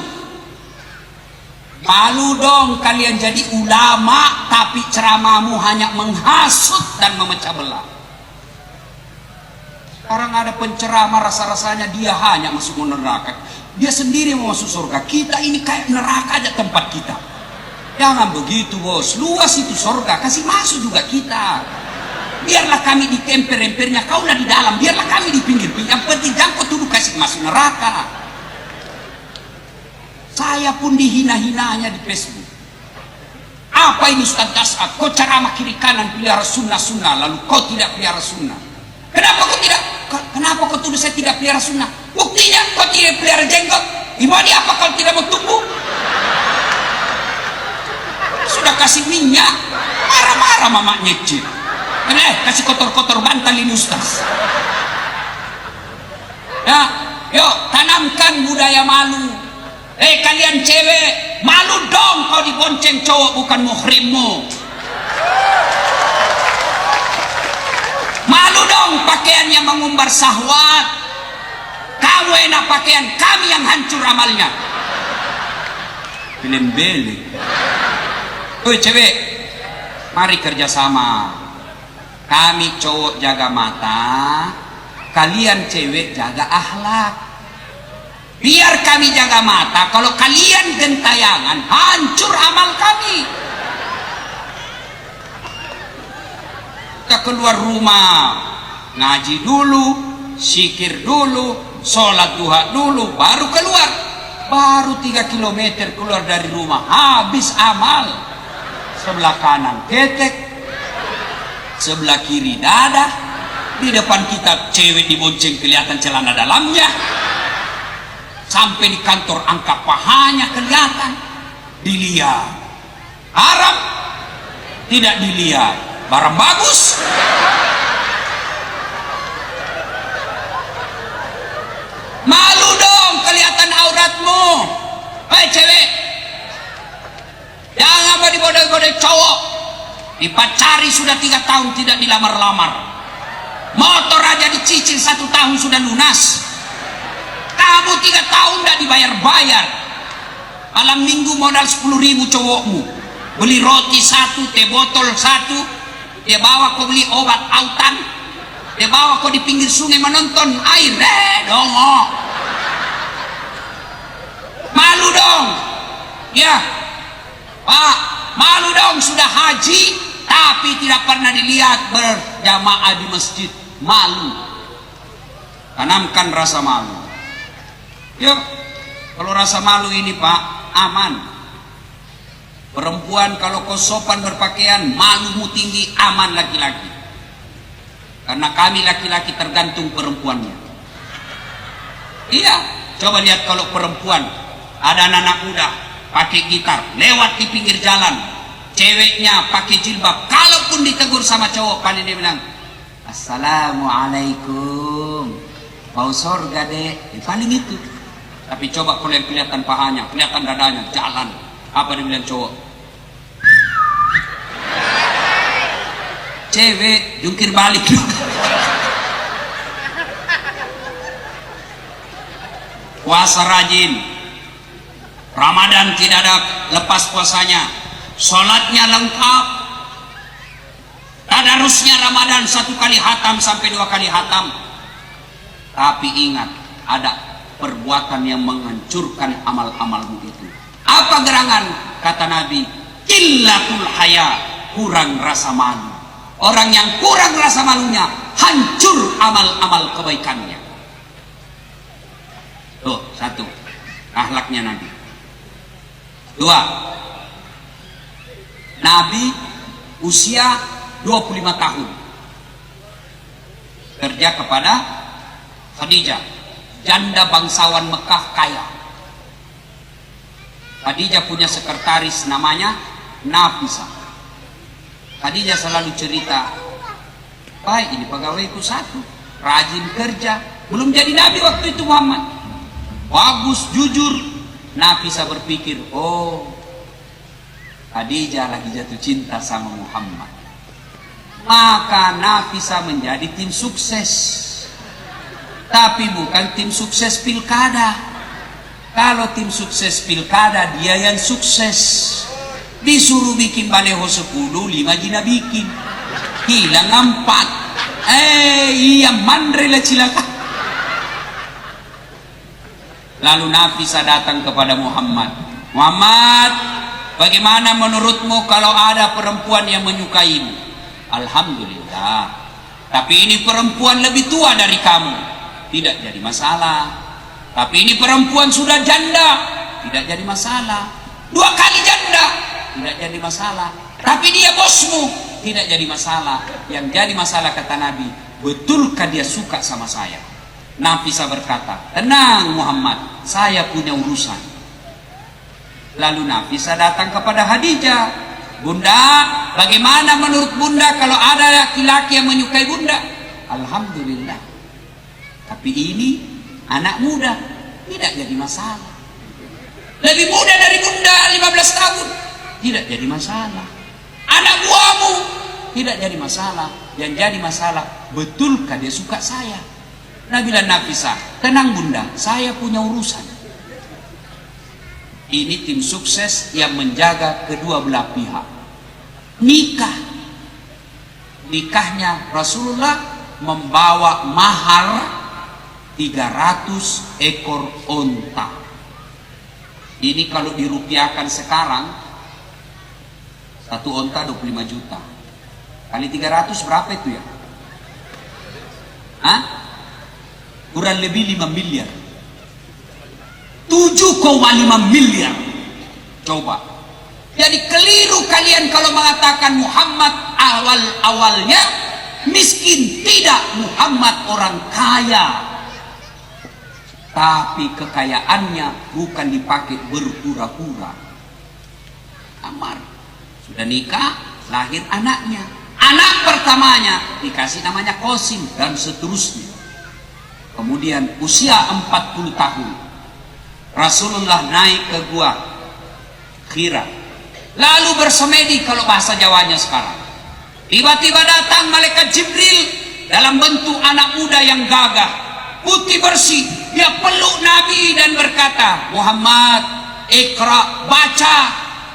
Malu dong kalian jadi ulama, tapi ceramahmu hanya menghasut dan memecah belah. Sekarang ada penceramah rasa-rasanya dia hanya masuk neraka. Dia sendiri mau masuk surga. Kita ini kayak neraka aja tempat kita. Jangan begitu bos. Luas itu surga. Kasih masuk juga kita. Biarlah kami di emper-empernya. Kaulah di dalam. Biarlah kami di pinggir-pinggir. Yang penting jangan kau tuduh kasih masuk neraka. Saya pun dihina-hinanya di Facebook. Apa ini Ustaz Dasar? Kau ceramah kiri kanan pelihara sunnah-sunnah. Lalu kau tidak pelihara sunnah. Kenapa kau tidak? Kenapa kau tuduh saya tidak pelihara sunnah? Buktinya kau tidak pelihara jenggot. Gimana apa kalau tidak mau tumbuh? Sudah kasih minyak, marah-marah mama nyecil. Kasih kotor-kotor bantal ini Ustaz. Ya, yuk tanamkan budaya malu. Kalian cewek, malu dong kau dibonceng cowok bukan muhrimmu. Malu dong pakaian yang mengumbar syahwat. Kamu enak pakaian, kami yang hancur amalnya. Film belik. Woi cewek, mari kerjasama. Kami cowok jaga mata, kalian cewek jaga akhlak. Biar kami jaga mata, kalau kalian gentayangan, hancur amal kami. Kita keluar rumah, ngaji dulu, zikir dulu, sholat duha dulu, baru keluar. Baru 3 kilometer keluar dari rumah, habis amal. Sebelah kanan ketek, sebelah kiri dada, di depan kita cewek dibonceng kelihatan celana dalamnya. Sampai di kantor angka pahanya kelihatan. Dilihat. Haram tidak dilihat. Barang bagus. Malu dong kelihatan auratmu. Hei cewek, jangan apa digodek-godek cowok. Dipacari sudah 3 tahun tidak dilamar-lamar. Motor aja dicicil 1 tahun sudah lunas. Kamu 3 tahun tidak dibayar-bayar. Malam minggu modal 10.000 cowokmu. Beli roti 1, teh botol 1. Dia bawa kau beli obat autan. Dia bawa kau di pinggir sungai menonton air. Dongok. Malu dong. Ya Pak, malu dong, sudah haji tapi tidak pernah dilihat berjamaah di masjid. Malu. Tanamkan rasa malu. Yuk, kalau rasa malu ini Pak, aman. Perempuan kalau kau sopan berpakaian, malumu tinggi, aman laki-laki. Karena kami laki-laki tergantung perempuannya. Iya, coba lihat kalau perempuan, ada anak muda pakai gitar, lewat di pinggir jalan, ceweknya pakai jilbab, kalaupun ditegur sama cowok, paling dia bilang, Assalamualaikum, mau surga deh, paling itu. Tapi coba kalau yang kelihatan pahanya, kelihatan dadanya, jalan, apa dia bilang cowok? Cewek jungkir balik. Puasa rajin, Ramadan tidak ada lepas puasanya, sholatnya lengkap, tadarusnya Ramadan 1 kali hatam sampai 2 kali hatam. Tapi ingat, ada perbuatan yang menghancurkan amal-amalmu itu. Apa gerangan? Kata Nabi, qillatul haya, kurang rasa malu. Orang yang kurang rasa malunya, hancur amal-amal kebaikannya. Tuh, 1, akhlaknya Nabi. 2, Nabi usia 25 tahun kerja kepada Khadijah, janda bangsawan Mekah kaya. Khadijah punya sekretaris namanya Nafisah. Khadijah selalu cerita, baik ini pegawaiku 1, rajin kerja, belum jadi nabi waktu itu Muhammad, bagus, jujur. Nafisah berpikir, oh Khadijah lagi jatuh cinta sama Muhammad. Maka Nafisah menjadi tim sukses. Tapi bukan tim sukses pilkada. Kalau tim sukses pilkada, dia yang sukses. Disuruh bikin baleho 10, 5 jina bikin, hilang 4. Iya mandre lah cilaka. Lalu Nafisah datang kepada Muhammad. Muhammad, bagaimana menurutmu kalau ada perempuan yang menyukaimu? Alhamdulillah. Tapi ini perempuan lebih tua dari kamu, tidak jadi masalah. Tapi ini perempuan sudah janda, tidak jadi masalah. 2 kali janda, tidak jadi masalah. Tapi dia bosmu, tidak jadi masalah. Yang jadi masalah, kata Nabi, betulkah dia suka sama saya? Nafisah berkata, tenang Muhammad, saya punya urusan. Lalu Nafisah datang kepada Khadijah. Bunda, bagaimana menurut Bunda kalau ada laki-laki yang menyukai Bunda? Alhamdulillah. Tapi ini anak muda, tidak jadi masalah. Lebih muda dari Bunda 15 tahun, tidak jadi masalah. Anak buahmu, tidak jadi masalah. Yang jadi masalah, betulkah dia suka saya? Nabi bilang, Nafisah, tenang Bunda, saya punya urusan. Ini tim sukses yang menjaga kedua belah pihak. Nikah. Nikahnya Rasulullah membawa mahar 300 ekor onta. Ini kalau dirupiahkan sekarang, 1 onta 25 juta. Kali 300 berapa itu ya? Hah? Kurang lebih 5 miliar. 7,5 miliar. Coba. Jadi keliru kalian kalau mengatakan Muhammad awal-awalnya miskin. Tidak, Muhammad orang kaya. tapi kekayaannya bukan dipakai berpura-pura. Amar sudah nikah, lahir anaknya, anak pertamanya dikasih namanya Qasim dan seterusnya. Kemudian usia 40 tahun Rasulullah naik ke gua Hira, lalu bersemedi kalau bahasa Jawanya sekarang. Tiba-tiba datang malaikat Jibril dalam bentuk anak muda yang gagah, putih bersih. Dia peluk Nabi dan berkata, Muhammad, Iqra, baca.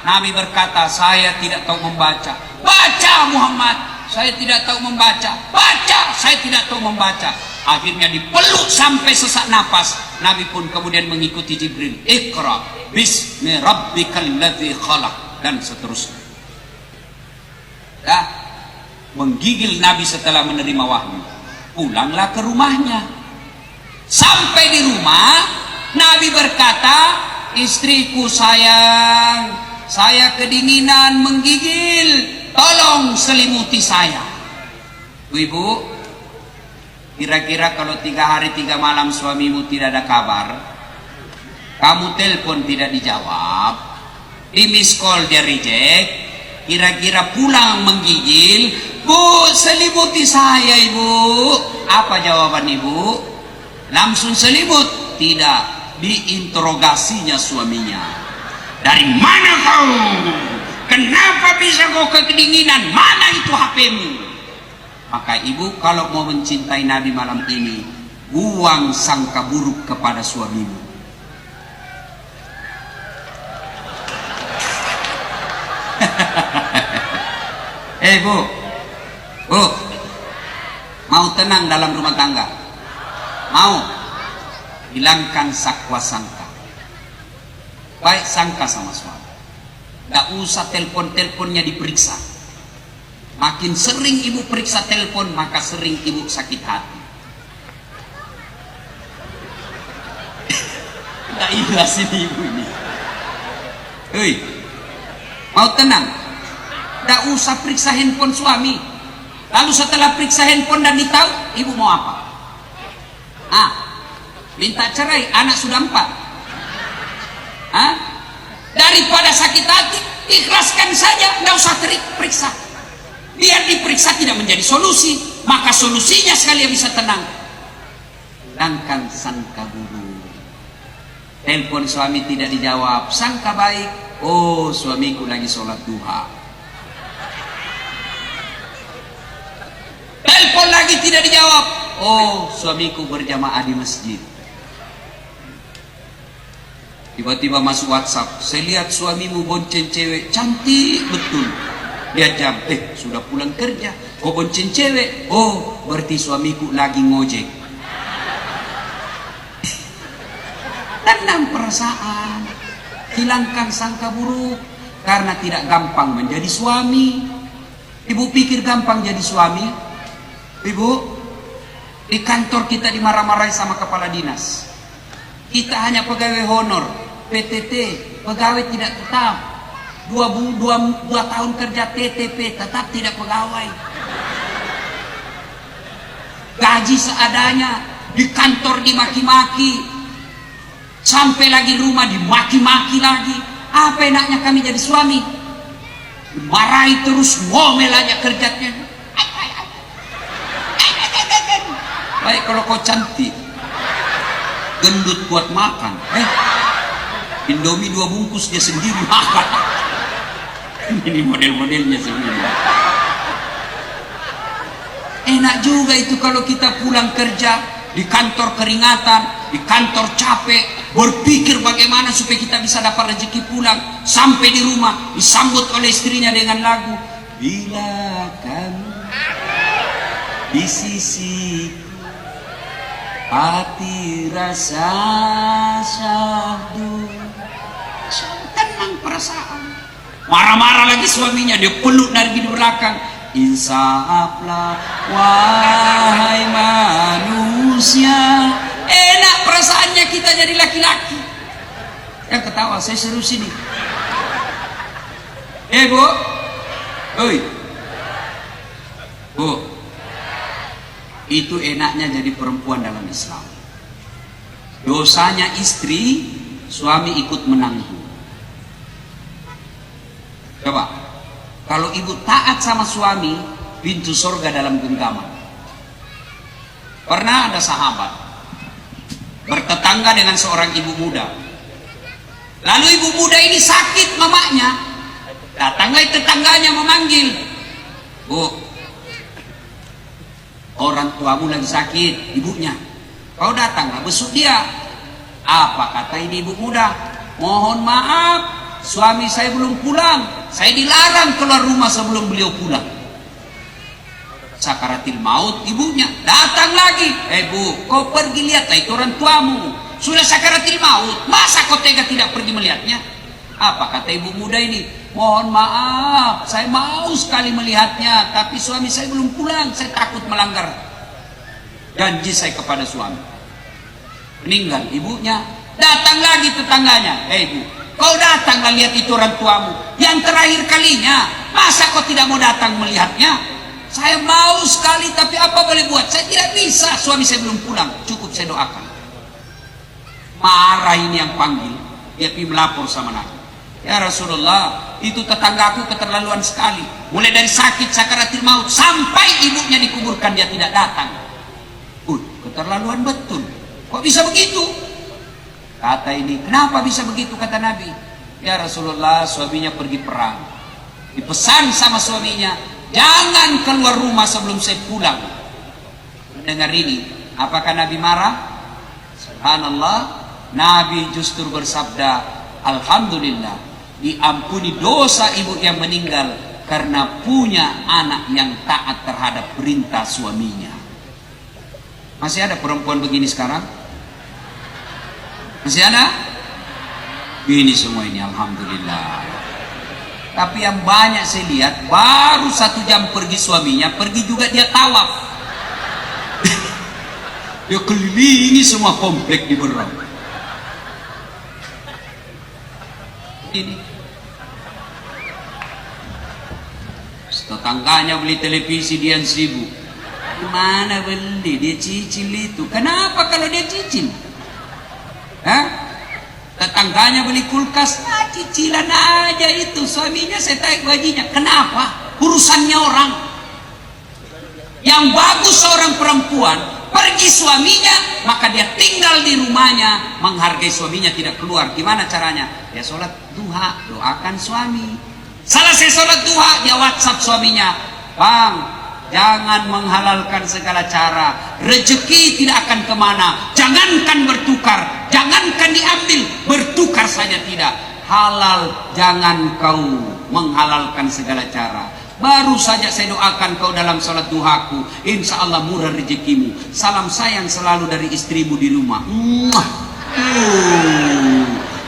Nabi berkata, saya tidak tahu membaca. Baca Muhammad, saya tidak tahu membaca. Baca, saya tidak tahu membaca. Akhirnya dipeluk sampai sesak napas. Nabi pun kemudian mengikuti Jibril. Iqra bismi rabbikal ladzi khalaq, dan seterusnya. Menggigil Nabi setelah menerima wahyu. Pulanglah ke rumahnya. Sampai di rumah, Nabi berkata, istriku sayang, saya kedinginan, menggigil, tolong selimuti saya. Ibu, kira-kira kalau 3 hari 3 malam suamimu tidak ada kabar, kamu telepon tidak dijawab, di miss call dia reject, kira-kira pulang menggigil, Bu, selimuti saya ibu. Apa jawaban ibu? Langsung selimut? Tidak, diinterogasinya suaminya. Dari mana kau? Kenapa bisa kau kedinginan? Mana itu HP-mu? Maka ibu kalau mau mencintai Nabi malam ini, buang sangka buruk kepada suamimu. Bu, mau tenang dalam rumah tangga? Mau? Hilangkan sakwa sangka. Baik sangka sama suami. Gak usah telepon-teleponnya diperiksa. Makin sering ibu periksa telepon, maka sering ibu sakit hati. Gak ikhlas ini ibu ini. Hei, mau tenang? Gak usah periksa handphone suami. Lalu setelah periksa handphone dan ditahu, ibu mau apa? Minta cerai, anak sudah 4. Daripada sakit hati, ikhlaskan saja, gak usah periksa. Biar diperiksa tidak menjadi solusi, maka solusinya sekalian bisa tenang. Hilangkan sangka buruk. Telepon suami tidak dijawab, sangka baik, oh suamiku lagi sholat duha. Telepon lagi tidak dijawab, oh suamiku berjamaah di masjid. Tiba-tiba masuk WhatsApp, saya lihat suamimu bonceng cewek, cantik betul. Lihat jam, sudah pulang kerja, kok bonceng cewek? Oh, berarti suamiku lagi ngojek. Tenang perasaan, hilangkan sangka buruk, karena tidak gampang menjadi suami. Ibu pikir gampang jadi suami? Ibu, di kantor kita dimarah-marahi sama kepala dinas. Kita hanya pegawai honor, PTT, pegawai tidak tetap. 2 tahun kerja TTP, tetap tidak pegawai. Gaji seadanya, di kantor dimaki-maki, sampai lagi rumah dimaki-maki lagi. Apa enaknya kami jadi suami? Marahi terus, ngomel aja kerjanya. Baik kalau kau cantik, gendut buat makan, Indomie 2 bungkus dia sendiri makan. Ini model-modelnya sendiri. Enak juga itu kalau kita pulang kerja, di kantor keringatan, di kantor capek, berpikir bagaimana supaya kita bisa dapat rezeki pulang. Sampai di rumah disambut oleh istrinya dengan lagu, bila kamu di sisiku, hati rasa syahdu. Tenang perasaan. Marah-marah lagi suaminya, dia peluk dari di belakang. Insaflah wahai manusia. Enak perasaannya kita jadi laki-laki. Yang ketawa, saya serius ini. Bu, oi, Bu, itu enaknya jadi perempuan dalam Islam. Dosanya istri, suami ikut menanggung. Coba, kalau ibu taat sama suami, pintu surga dalam genggaman. Pernah ada sahabat bertetangga dengan seorang ibu muda. Lalu ibu muda ini sakit mamanya. Datanglah tetangganya memanggil, "Bu, orang tuamu lagi sakit, ibunya. Kau datanglah besuk dia." Apa kata ini ibu muda? "Mohon maaf, suami saya belum pulang. Saya dilarang keluar rumah sebelum beliau pulang." Sakaratil maut ibunya. Datang lagi. "Bu, kau pergi lihatlah itu orang tuamu. Sudah sakaratil maut. Masa kau tega tidak pergi melihatnya?" Apa kata ibu muda ini? "Mohon maaf, saya mau sekali melihatnya, tapi suami saya belum pulang. Saya takut melanggar janji saya kepada suami." Meninggal ibunya. Datang lagi tetangganya. "Bu, kau datanglah lihat itu orang tuamu. Yang terakhir kalinya. Masa kau tidak mau datang melihatnya?" "Saya mau sekali, tapi apa boleh buat? Saya tidak bisa. Suami saya belum pulang. Cukup saya doakan." Marah ini yang panggil. Dia pergi melapor sama Nabi. "Ya Rasulullah, itu tetanggaku keterlaluan sekali. Mulai dari sakit sakaratil maut sampai ibunya dikuburkan dia tidak datang." Keterlaluan betul. Kok bisa begitu? Kata ini, "Kenapa bisa begitu?" Kata Nabi. "Ya Rasulullah, suaminya pergi perang. Dipesan sama suaminya, jangan keluar rumah sebelum saya pulang." Dengar ini, apakah Nabi marah? Subhanallah, Nabi justru bersabda, "Alhamdulillah, diampuni dosa ibu yang meninggal karena punya anak yang taat terhadap perintah suaminya." Masih ada perempuan begini sekarang? Masih ada? Ini semua ini, alhamdulillah. Tapi yang banyak saya lihat, baru 1 jam pergi suaminya, pergi juga dia tawaf. Dia kelilingi semua komplek di Berau. Ini tetangganya beli televisi, dia sibuk. Mana beli? Dia cicil itu. Kenapa kalau dia cicil? Tetangganya beli kulkas, cicilan aja itu. Suaminya saya tanya gajinya. Kenapa? Urusannya orang. Yang bagus seorang perempuan, pergi suaminya, maka dia tinggal di rumahnya, menghargai suaminya, tidak keluar. Gimana caranya? Ya sholat duha, doakan suami. Selesai sholat duha, dia WhatsApp suaminya, "Bang, jangan menghalalkan segala cara. Rezeki tidak akan kemana. Jangankan bertukar, jangankan diambil, bertukar saja tidak. Halal, jangan kau menghalalkan segala cara. Baru saja saya doakan kau dalam salat duhaku. Insya Allah murah rezekimu. Salam sayang selalu dari istrimu di rumah."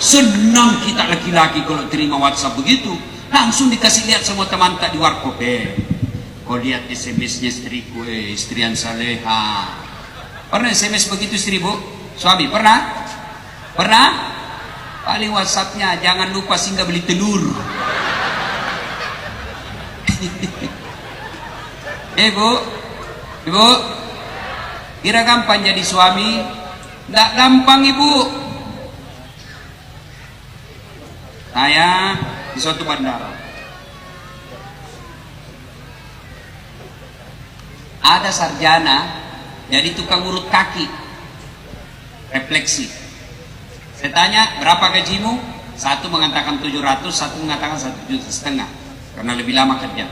Senang kita laki-laki kalau terima WhatsApp begitu. Langsung dikasih lihat semua teman tak di warkop. Kau lihat SMS-nya istriku, istrian saleha. Pernah SMS begitu istri bu? Suami pernah? Pernah? Paling WhatsApp-nya, "Jangan lupa singgah beli telur." Ibu, kira gampang jadi suami? Nggak gampang ibu. Saya di suatu bandara, ada sarjana jadi tukang urut kaki refleksi. Saya tanya, "Berapa gajimu?" Satu mengatakan 700, satu mengatakan 1,5 juta karena lebih lama kerja.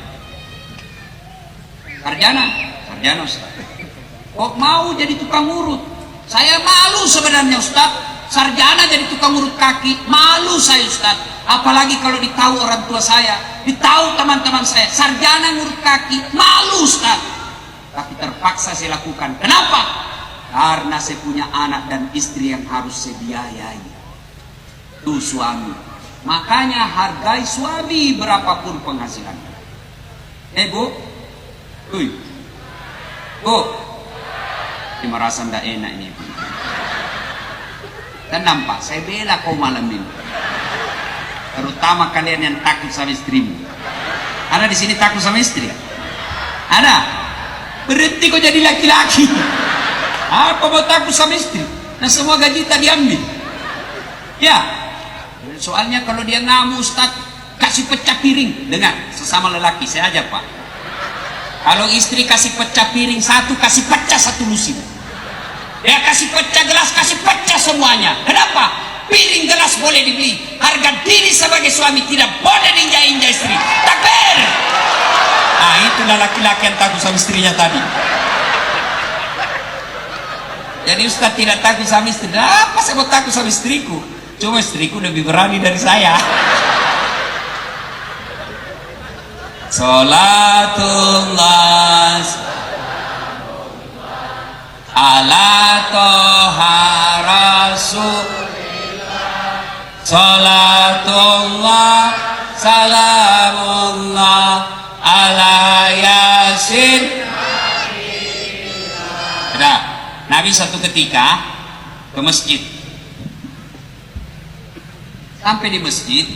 Sarjana Ustaz. "Kok mau jadi tukang urut?" "Saya malu sebenarnya Ustaz. Sarjana jadi tukang urut kaki, malu saya Ustaz. Apalagi kalau ditahu orang tua saya, ditahu teman-teman saya, sarjana ngurut kaki, malu Ustaz. Tapi terpaksa saya lakukan. Kenapa? Karena saya punya anak dan istri yang harus saya biayai. Itu suami. Makanya hargai suami berapapun penghasilannya." Bu, Bu, ini merasa tidak enak ini. Dan nampak, saya bela kau malam ini. Terutama kalian yang takut sama istrimu. Ada di sini takut sama istri? Ada? Berhenti kau jadi laki-laki. Apa mau takut sama istri? Nah semua gaji tadi diambil. Ya, soalnya kalau dia ngamuk Ustaz, kasih pecah piring. Dengar, sesama lelaki, saya ajak Pak. Kalau istri kasih pecah piring satu, kasih pecah satu lusin. Dia kasih pecah gelas, kasih pecah semuanya. Kenapa? Piring gelas boleh dibeli, harga diri sebagai suami tidak boleh diinjak-injak istri. Takbir. Nah itulah laki-laki yang takut sama istrinya tadi. Jadi Ustaz tidak takut sama istri. Apa saya mau takut sama istriku? Cuma istriku lebih berani dari saya. Salatullah ala toha rasulillah. Salatullah salamullah ala yasin. Ada Nabi satu ketika ke masjid. Sampai di masjid,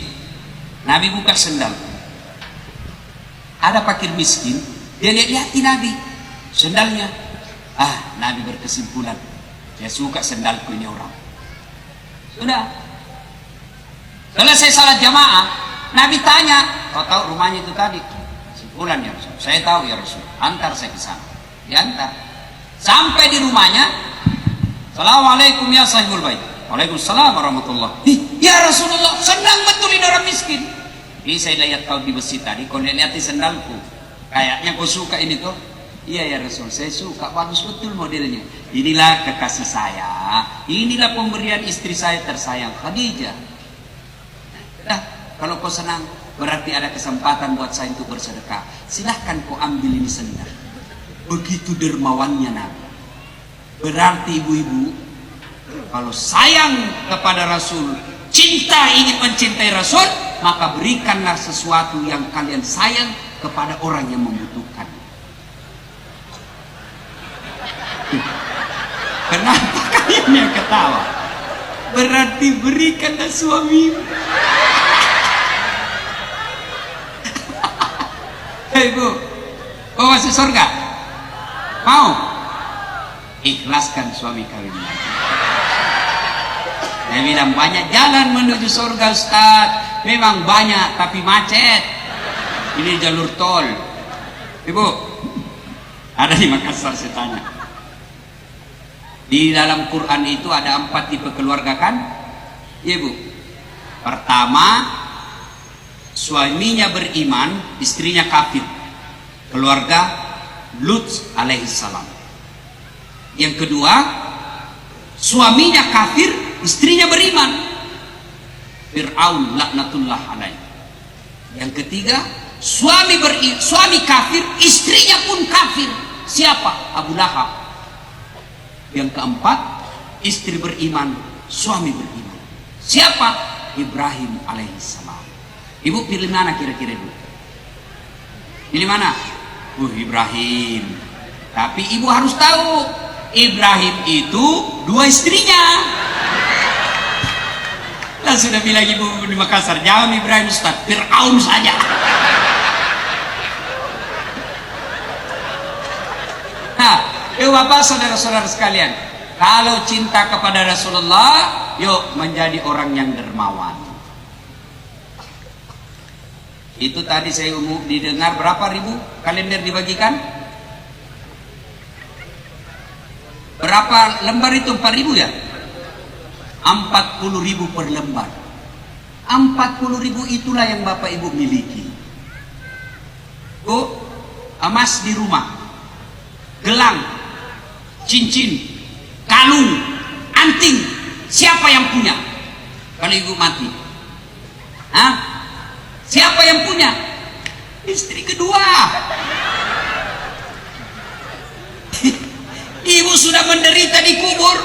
Nabi buka sendal. Ada fakir miskin, dia lihat-lihati Nabi sendalnya. Nabi berkesimpulan, dia suka sendalku ini orang. Sudah. Selesai salat jamaah, Nabi tanya, kau tahu rumahnya itu tadi? Kesimpulan ya Rasul. Saya tahu ya Rasul. Antar saya ke sana. Diantar. Sampai di rumahnya, Assalamualaikum ya sahibul bait. Waalaikumsalam warahmatullahi. Ya Rasulullah, senang betul ini orang miskin. Ini saya lihat kau di besi tadi, kau lihat sendalku. Kayaknya kau suka ini tuh. Iya ya Rasul, saya suka, bagus betul modelnya. Inilah kekasih saya. Inilah pemberian istri saya tersayang, Khadijah. Nah, kalau kau senang, berarti ada kesempatan buat saya untuk bersedekah. Silahkan kau ambil ini sendal. Begitu dermawannya Nabi. Berarti ibu-ibu, kalau sayang kepada Rasul, cinta ingin mencintai Rasul, maka berikanlah sesuatu yang kalian sayang kepada orang yang membutuhkan. Kenapa kalian yang ketawa? Berarti berikanlah suami. Hei Bu, mau masuk surga? Mau? Ikhlaskan suami kawin lagi. Saya bilang banyak jalan menuju surga Ustaz. Memang banyak tapi macet. Ini jalur tol. Ibu, ada di Makassar saya tanya. Di dalam Quran itu ada 4 tipe keluarga kan? Iya Bu. Pertama, suaminya beriman, istrinya kafir. Keluarga Lut alaihissalam. Yang kedua, suaminya kafir, istrinya beriman. Fir'aun laknatullah alaih. Yang ketiga, suami kafir, istrinya pun kafir. Siapa? Abu Lahab. Yang keempat, istri beriman, suami beriman. Siapa? Ibrahim alaihissalam. Ibu pilih mana kira-kira ibu? Pilih mana? Ibrahim. Tapi ibu harus tahu, Ibrahim itu 2 istrinya. Lah sudah bilang ibu di Makassar, jangan Ibrahim Ustaz, Fir'aun saja. Nah, Bapak saudara-saudara sekalian, kalau cinta kepada Rasulullah, yuk menjadi orang yang dermawan. Itu tadi saya didengar berapa ribu kalender dibagikan? Berapa lembar itu? 4.000 ya? 40.000 per lembar. 40.000 itulah yang Bapak Ibu miliki. Emas di rumah, gelang, cincin, kalung, anting, siapa yang punya? Kalau ibu mati, siapa yang punya? Istri kedua. Ibu sudah menderita di kubur,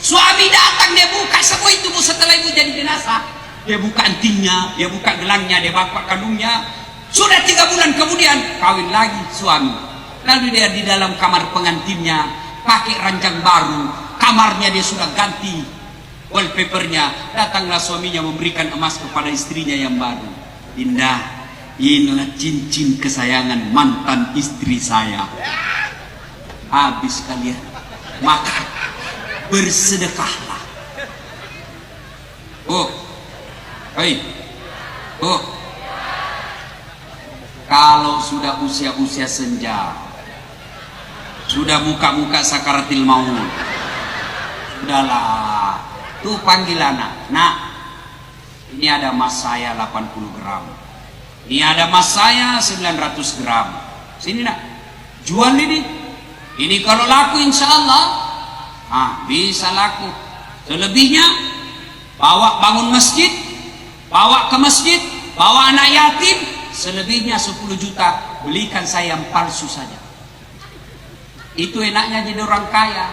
suami datang, dia buka semua itu Bu. Setelah ibu jadi jenazah, dia buka antingnya, dia buka gelangnya, dia buka kalungnya. Sudah 3 bulan kemudian kawin lagi suami. Lalu dia di dalam kamar pengantinnya pakai ranjang baru, kamarnya dia sudah ganti wallpapernya. Datanglah suaminya memberikan emas kepada istrinya yang baru. Indah, inilah cincin kesayangan mantan istri saya. Habis kalian makan. bersedekahlah. Bu, hei, bu, kalau sudah usia-usia senja, sudah muka-muka sakaratil maut, sudahlah, tuh panggil anak, nak, ini ada emas saya 80 gram, ini ada emas saya 900 gram, sini nak, jual ini kalau laku insya Allah, bisa laku. Selebihnya bawa bangun masjid, bawa ke masjid, bawa anak yatim, selebihnya 10 juta belikan saya yang palsu saja. Itu enaknya jadi orang kaya,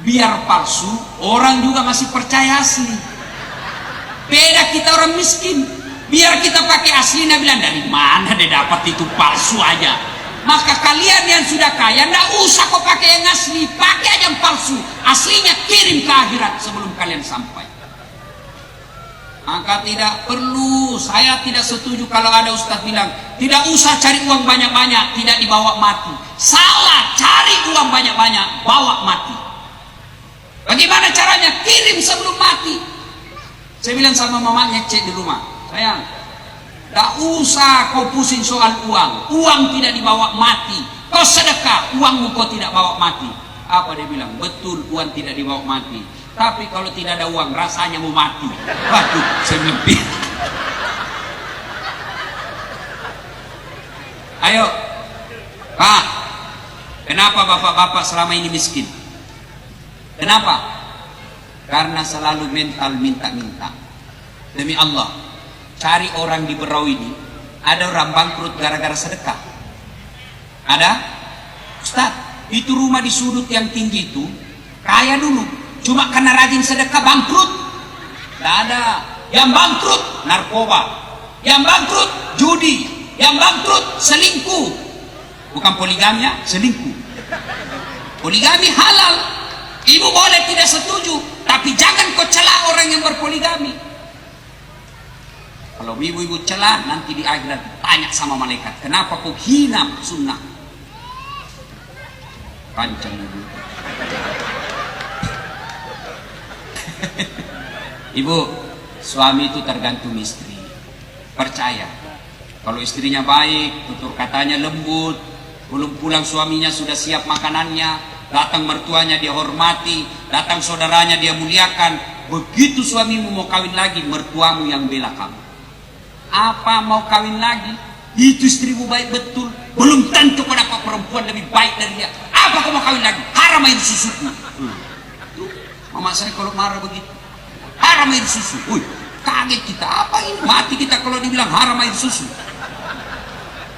biar palsu orang juga masih percaya asli. Beda kita orang miskin, biar kita pakai aslinya bilang dari mana dia dapat itu palsu aja. Maka kalian yang sudah kaya nggak usah kok pakai yang asli, pakai aja yang palsu, aslinya kirim ke akhirat sebelum kalian sampai. Maka tidak perlu, saya tidak setuju kalau ada ustadz bilang tidak usah cari uang banyak-banyak, tidak dibawa mati. Salah, cari uang banyak-banyak, bawa mati. Bagaimana caranya? Kirim sebelum mati. Saya bilang sama mamanya cek di rumah, sayang, tidak usah kau pusing soal uang, uang tidak dibawa mati. Kau sedekah, uangmu kau tidak bawa mati. Apa dia bilang? Betul, uang tidak dibawa mati. Tapi kalau tidak ada uang, rasanya mau mati. Waduh, saya mimpi. Ayo, Pak, kenapa bapak-bapak selama ini miskin? Kenapa? Karena selalu mental minta-minta. Demi Allah, cari orang di Berau ini, ada orang bangkrut gara-gara sedekah. Ada? Ustaz, itu rumah di sudut yang tinggi itu, kaya dulu. Cuma karena rajin sedekah bangkrut. Tidak ada. Yang bangkrut narkoba, yang bangkrut judi, yang bangkrut selingkuh. Bukan poligamnya, selingkuh. Poligami halal, ibu boleh tidak setuju, tapi jangan kau cela orang yang berpoligami. Kalau ibu-ibu cela, nanti di akhirat tanya sama malaikat, kenapa kau hina sunnah? Kancang ibu. Ibu, suami itu tergantung istri. Percaya, kalau istrinya baik, tutur katanya lembut, belum pulang suaminya sudah siap makanannya, datang mertuanya dia hormati, datang saudaranya dia muliakan. Begitu suamimu mau kawin lagi, mertuamu yang bela kamu. Apa mau kawin lagi? Itu istrimu baik betul, belum tentu kau dapat perempuan lebih baik dari dia. Apa kau mau kawin lagi? Haram air susunya. Mama saya kalau marah begitu, haram air susu. Wih, kaget kita, apa ini? Mati kita kalau dibilang haram air susu.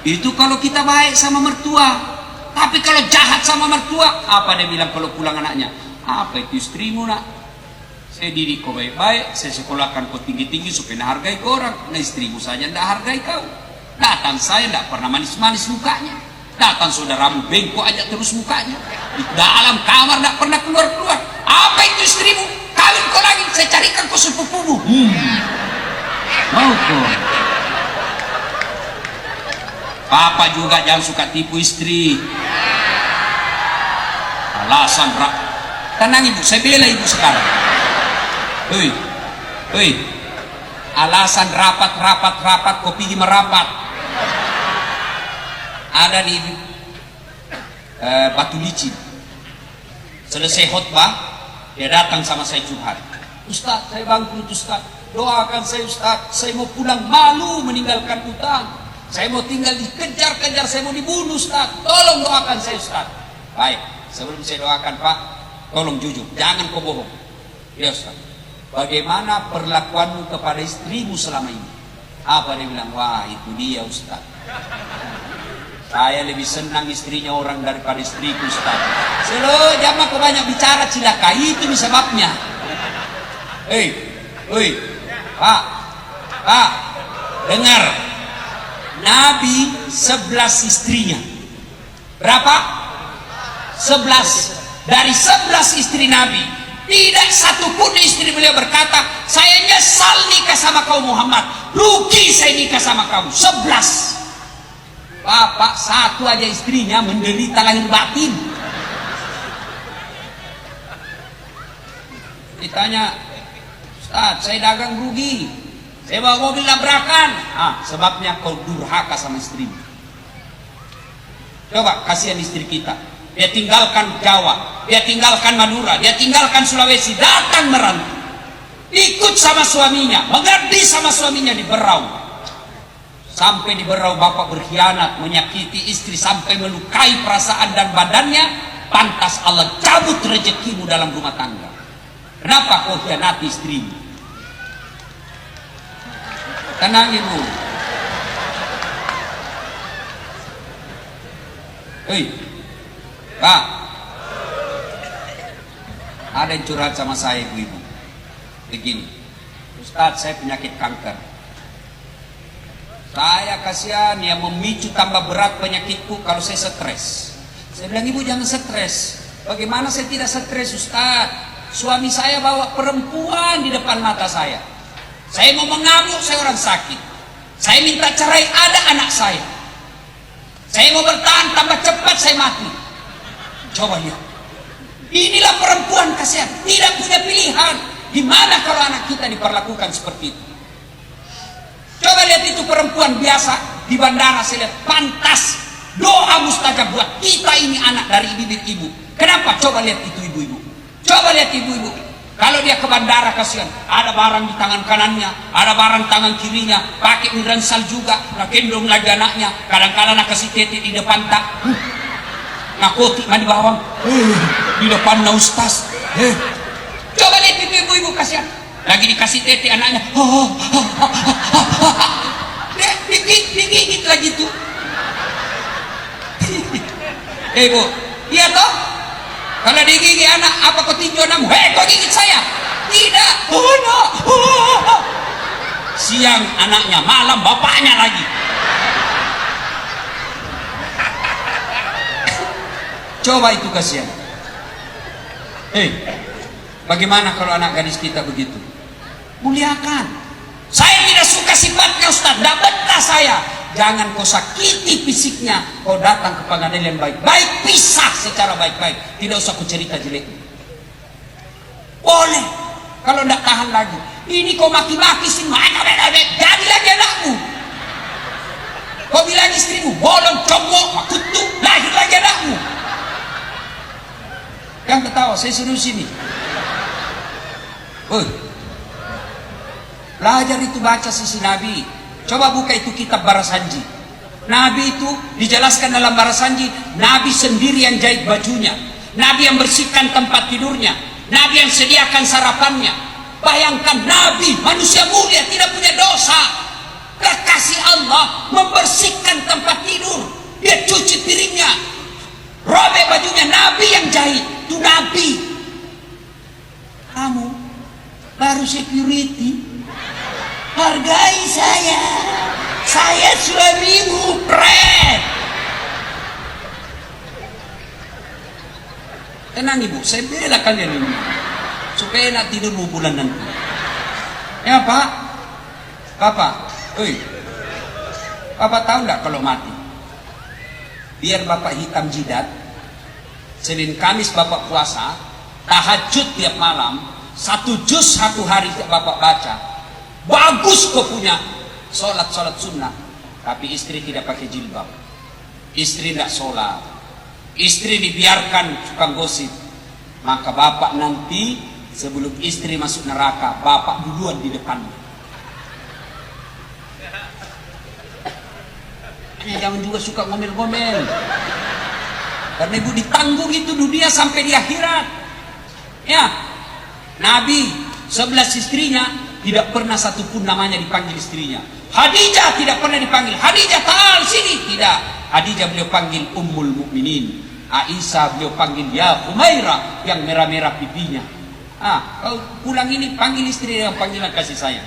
Itu kalau kita baik sama mertua. Tapi kalau jahat sama mertua, apa dia bilang kalau pulang anaknya? Apa itu istrimu nak? Saya didik kau baik-baik, saya sekolahkan kau tinggi-tinggi supaya hargai kau orang. Nah istrimu saja tidak hargai kau. Datang saya tidak pernah manis-manis mukanya. Datang saudaramu bengkok aja terus mukanya. Di dalam kamar tidak pernah keluar-keluar. Apa itu istrimu? Kawin kau lagi, saya carikan kau sepupumu. Mau kau? Papa juga jangan suka tipu istri. Alasan tenang ibu, saya bela ibu sekarang. Hei, alasan rapat kau pergi merapat. Ada di Batu Licin. Selesai khutbah, dia datang sama saya curhat. Ustaz, saya bangkrut Ustaz. Doakan saya Ustaz, saya mau pulang malu meninggalkan utang. Saya mau tinggal dikejar-kejar, saya mau dibunuh Ustaz. Tolong doakan saya Ustaz. Baik, sebelum saya doakan Pak, tolong jujur, jangan kau bohong. Ya Ustaz, bagaimana perlakuanmu kepada istrimu selama ini? Apa dia bilang? Wah itu dia Ustaz, saya lebih senang istrinya orang daripada istriku Ustaz. Selo jangan kau banyak bicara cilaka, itu sebabnya. Pak, dengar, Nabi 11 istrinya. Berapa? 11. Dari 11 istri Nabi, tidak satupun istri beliau berkata, saya nyesal nikah sama kau Muhammad, rugi saya nikah sama kamu. 11. Bapak satu aja istrinya menderita lahir batin. Ditanya, Ustaz, saya dagang rugi, saya bawa mobil tabrakan. Sebabnya kau durhaka sama istrimu. Coba kasihan istri kita, dia tinggalkan Jawa, dia tinggalkan Madura, dia tinggalkan Sulawesi, datang merantau, ikut sama suaminya, mengabdi sama suaminya di Berau. Sampai di Berau bapak berkhianat, menyakiti istri sampai melukai perasaan dan badannya. Pantas Allah cabut rezekimu dalam rumah tangga. Kenapa kau khianati istrimu? Tenang ibu. Hei, Pak, ada yang curhat sama saya ibu-ibu. Begini, Ustadz, saya penyakit kanker. Saya kasihan yang memicu tambah berat penyakitku kalau saya stres. Saya bilang, ibu jangan stres. Bagaimana saya tidak stres, Ustadz? Suami saya bawa perempuan di depan mata saya. Saya mau mengamuk, saya orang sakit. Saya minta cerai, ada anak saya. Saya mau bertahan, tambah cepat saya mati. Coba lihat. Inilah perempuan kasihan, tidak punya pilihan. Gimana kalau anak kita diperlakukan seperti itu? Coba lihat itu perempuan biasa di bandara, saya lihat pantas doa mustajab buat kita ini anak dari bibir ibu. Kenapa? Coba lihat itu ibu-ibu. Coba lihat ibu-ibu. Kalau dia ke bandara kasihan, ada barang di tangan kanannya, ada barang tangan kirinya, pakai ransel juga, nak gendong lagi anaknya. Kadang-kadang nak kasih tete di depan tak, nakotik mah di bawah, di depan na ustaz. Coba lihat ibu-ibu kasihan, lagi dikasih tete anaknya, digigit lagi tuh. Ibu, iya toh? Kalau digigit anak, apa kau tinjau namu? Kau gigit saya? Tidak. No. Siang anaknya, malam bapaknya lagi. Coba itu kasihan. Bagaimana kalau anak gadis kita begitu? Muliakan. Saya tidak suka sifatnya Ustaz, tidak betah saya. Jangan kau sakiti fisiknya, kau datang ke pengadilan baik-baik, pisah secara baik-baik. Tidak usah kau cerita jelek. Boleh, kalau tidak tahan lagi. Ini kau maki-maki sih, jadi lagi anakmu. Kau bilang istrimu, bolong, congok, kutuk, lahir lagi anakmu. Yang ketawa, saya suruh sini. Belajar itu baca sisi Nabi. Coba buka itu kitab Barasanji. Nabi itu dijelaskan dalam Barasanji, Nabi sendiri yang jahit bajunya, Nabi yang bersihkan tempat tidurnya, Nabi yang sediakan sarapannya. Bayangkan Nabi, manusia mulia, tidak punya dosa, kekasih Allah, membersihkan tempat tidur, dia cuci piringnya, robek bajunya, Nabi yang jahit. Itu Nabi. Kamu baru security, hargai saya suamimu, pret. Tenang ibu, saya bela kalian ini supaya nak tidur bulan nanti. Ya Pak, Bapak, Bapak tahu enggak kalau mati? Biar Bapak hitam jidat, Senin Kamis Bapak puasa, tahajud tiap malam, 1 juz 1 hari Bapak baca. Bagus kau punya sholat sunnah, tapi istri tidak pakai jilbab, istri tidak sholat, istri dibiarkan suka gosip, maka bapak nanti sebelum istri masuk neraka, bapak duluan di depannya. Jangan juga suka ngomel-ngomel, karena ibu ditanggung itu dunia sampai di akhirat. Ya, Nabi 11 istrinya tidak pernah satupun namanya dipanggil istrinya. Khadijah tidak pernah dipanggil, Khadijah ta'al sini, tidak. Khadijah beliau panggil Ummul Mukminin. Aisyah beliau panggil ya Humairah, yang merah-merah pipinya. Kau pulang ini panggil istri yang panggilan kasih sayang.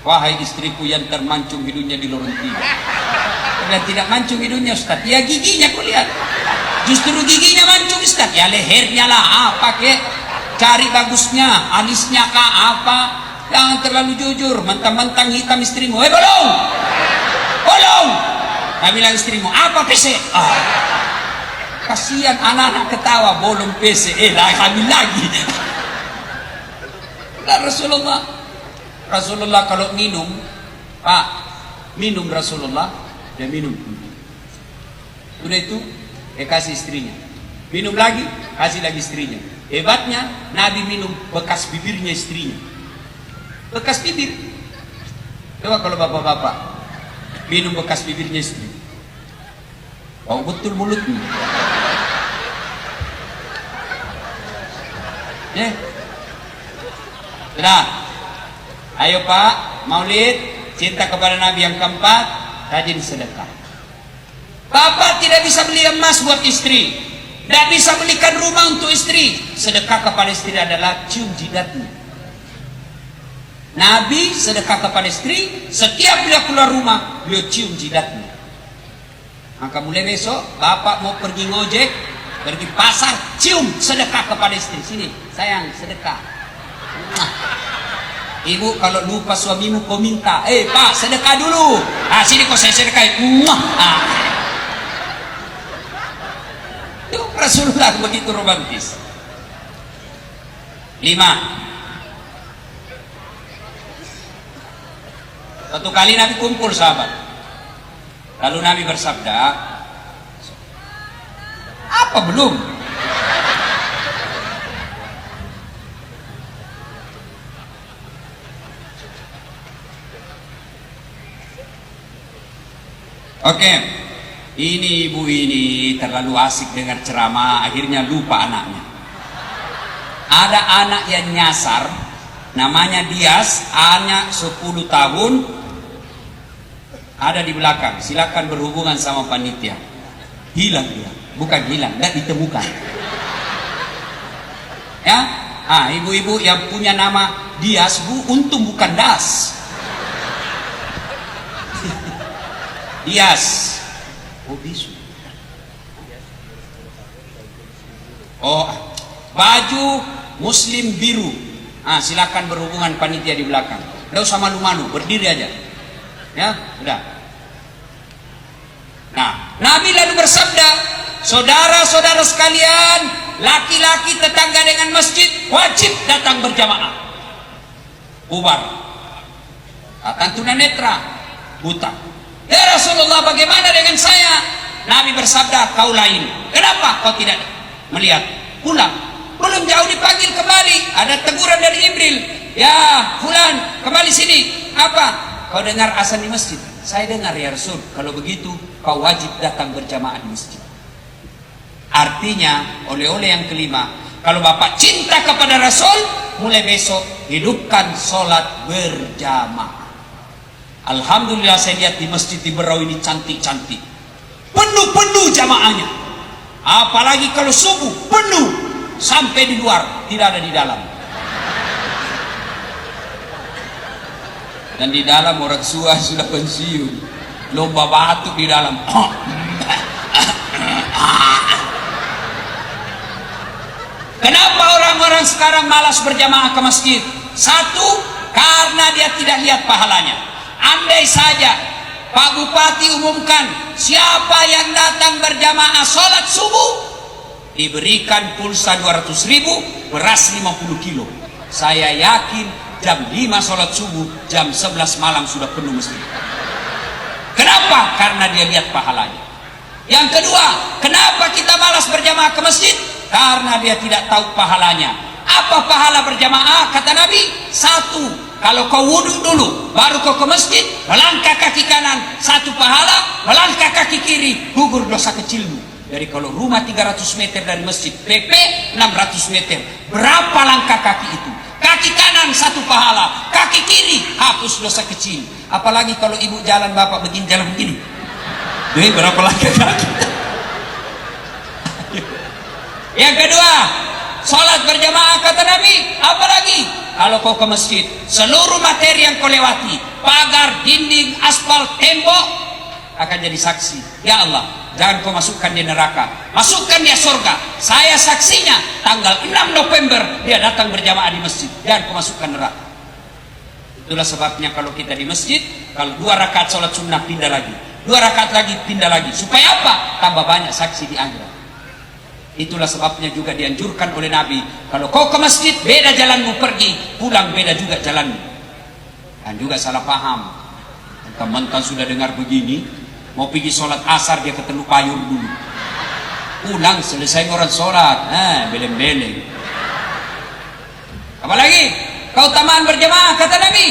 Wahai istriku yang termancung hidungnya di lorong tiga. Dan tidak mancung hidungnya Ustaz, ya giginya kau lihat. Justru giginya mancung Ustaz, ya lehernya lah apa kek. Cari bagusnya, alisnya kah apa. Jangan terlalu jujur, mentang-mentang hitam istrimu. Bolong! Nah bilang istrimu, apa PC? Kasihan anak-anak ketawa, bolong PC. Lah hamil lagi. Rasulullah. Rasulullah kalau minum, Pak, minum Rasulullah, dia minum. Udah itu, dia kasih istrinya. Minum lagi, kasih lagi istrinya. Hebatnya, Nabi minum bekas bibirnya istrinya. Bekas bibir. Coba kalau bapak-bapak minum bekas bibirnya istri, bau betul mulutnya. Sudah. Ayo Pak, Maulid, cinta kepada Nabi yang keempat, rajin sedekah. Bapak tidak bisa beli emas buat istri, tidak bisa belikan rumah untuk istri. Sedekah kepada istri adalah cium jidatnya. Nabi sedekah kepada istri, setiap beliau keluar rumah, beliau cium jidatnya. Maka mulai besok, bapak mau pergi ngojek, pergi pasar, cium sedekah kepada istri. Sini, sayang, sedekah. Ibu kalau lupa suamimu kau minta, Pak sedekah dulu. Sini kau saya sedekahin. Itu Rasulullah begitu romantis. 5. Suatu kali Nabi kumpul sahabat. Lalu Nabi bersabda, apa belum? Oke, ini ibu ini terlalu asik dengar ceramah, akhirnya lupa anaknya. Ada anak yang nyasar, namanya Dias, anak 10 tahun, ada di belakang. Silakan berhubungan sama panitia. Hilang dia, bukan hilang, tidak ditemukan. Ya, ibu-ibu yang punya nama Dias, untung bukan Das. Dias. Oh bisu. Oh, baju muslim biru. Silakan berhubungan panitia di belakang. Tidak usah malu-malu, berdiri aja. Ya, udah. Nah, Nabi lalu bersabda, saudara-saudara sekalian, laki-laki tetangga dengan masjid wajib datang berjamaah. Bubar. Datang tunanetra, buta. Ya Rasulullah, bagaimana dengan saya? Nabi bersabda, kau lain. Kenapa kau tidak melihat? Pulang. Belum jauh dipanggil kembali. Ada teguran dari Jibril. Ya, Fulan, kembali sini. Apa? Kau dengar azan di masjid? Saya dengar ya Rasul. Kalau begitu, kau wajib datang berjamaah di masjid. Artinya, oleh-oleh yang kelima, kalau Bapak cinta kepada Rasul, mulai besok hidupkan sholat berjamaah. Alhamdulillah saya lihat di masjid di Berau ini cantik-cantik, penuh-penuh jamaahnya. Apalagi kalau subuh penuh sampai di luar, tidak ada di dalam. Dan di dalam orang tua sudah pensiun, lomba batuk di dalam. Kenapa orang-orang sekarang malas berjamaah ke masjid? Satu, karena dia tidak lihat pahalanya. Andai saja Pak Bupati umumkan siapa yang datang berjamaah sholat subuh diberikan pulsa 200.000, beras 50 kilo. Saya yakin jam 5 sholat subuh, jam 11 malam sudah penuh masjid. Kenapa? Karena dia lihat pahalanya. Yang kedua, kenapa kita malas berjamaah ke masjid? Karena dia tidak tahu pahalanya. Apa pahala berjamaah? Kata Nabi, 1, kalau kau wudhu dulu, baru kau ke masjid, melangkah kaki kanan, 1 pahala, melangkah kaki kiri, gugur dosa kecilmu. Jadi kalau rumah 300 meter dari masjid, PP 600 meter, berapa langkah kaki itu? Kaki kanan 1 pahala, kaki kiri hapus dosa kecil. Apalagi kalau ibu jalan, bapak begini, jalan begini. Berapa langkah kaki? Yang kedua, sholat berjamaah kata Nabi, apalagi kalau kau ke masjid, seluruh materi yang kau lewati, pagar, dinding, aspal, tembok, akan jadi saksi. Ya Allah, jangan kau masukkan dia neraka, masukkan dia surga. Saya saksinya, tanggal 6 November dia datang berjamaah di masjid, jangan kau masukkan neraka. Itulah sebabnya kalau kita di masjid, kalau 2 rakaat sholat sunnah pindah lagi, 2 rakaat lagi pindah lagi. Supaya apa? Tambah banyak saksi di akhirat. Itulah sebabnya juga dianjurkan oleh Nabi, kalau kau ke masjid beda jalanmu pergi, pulang beda juga jalanmu. Dan juga salah paham, teman-teman sudah dengar begini, mau pergi sholat asar dia ketemu payung dulu, pulang selesai orang sholat, beleng-beleng. Apalagi keutamaan berjamaah kata Nabi,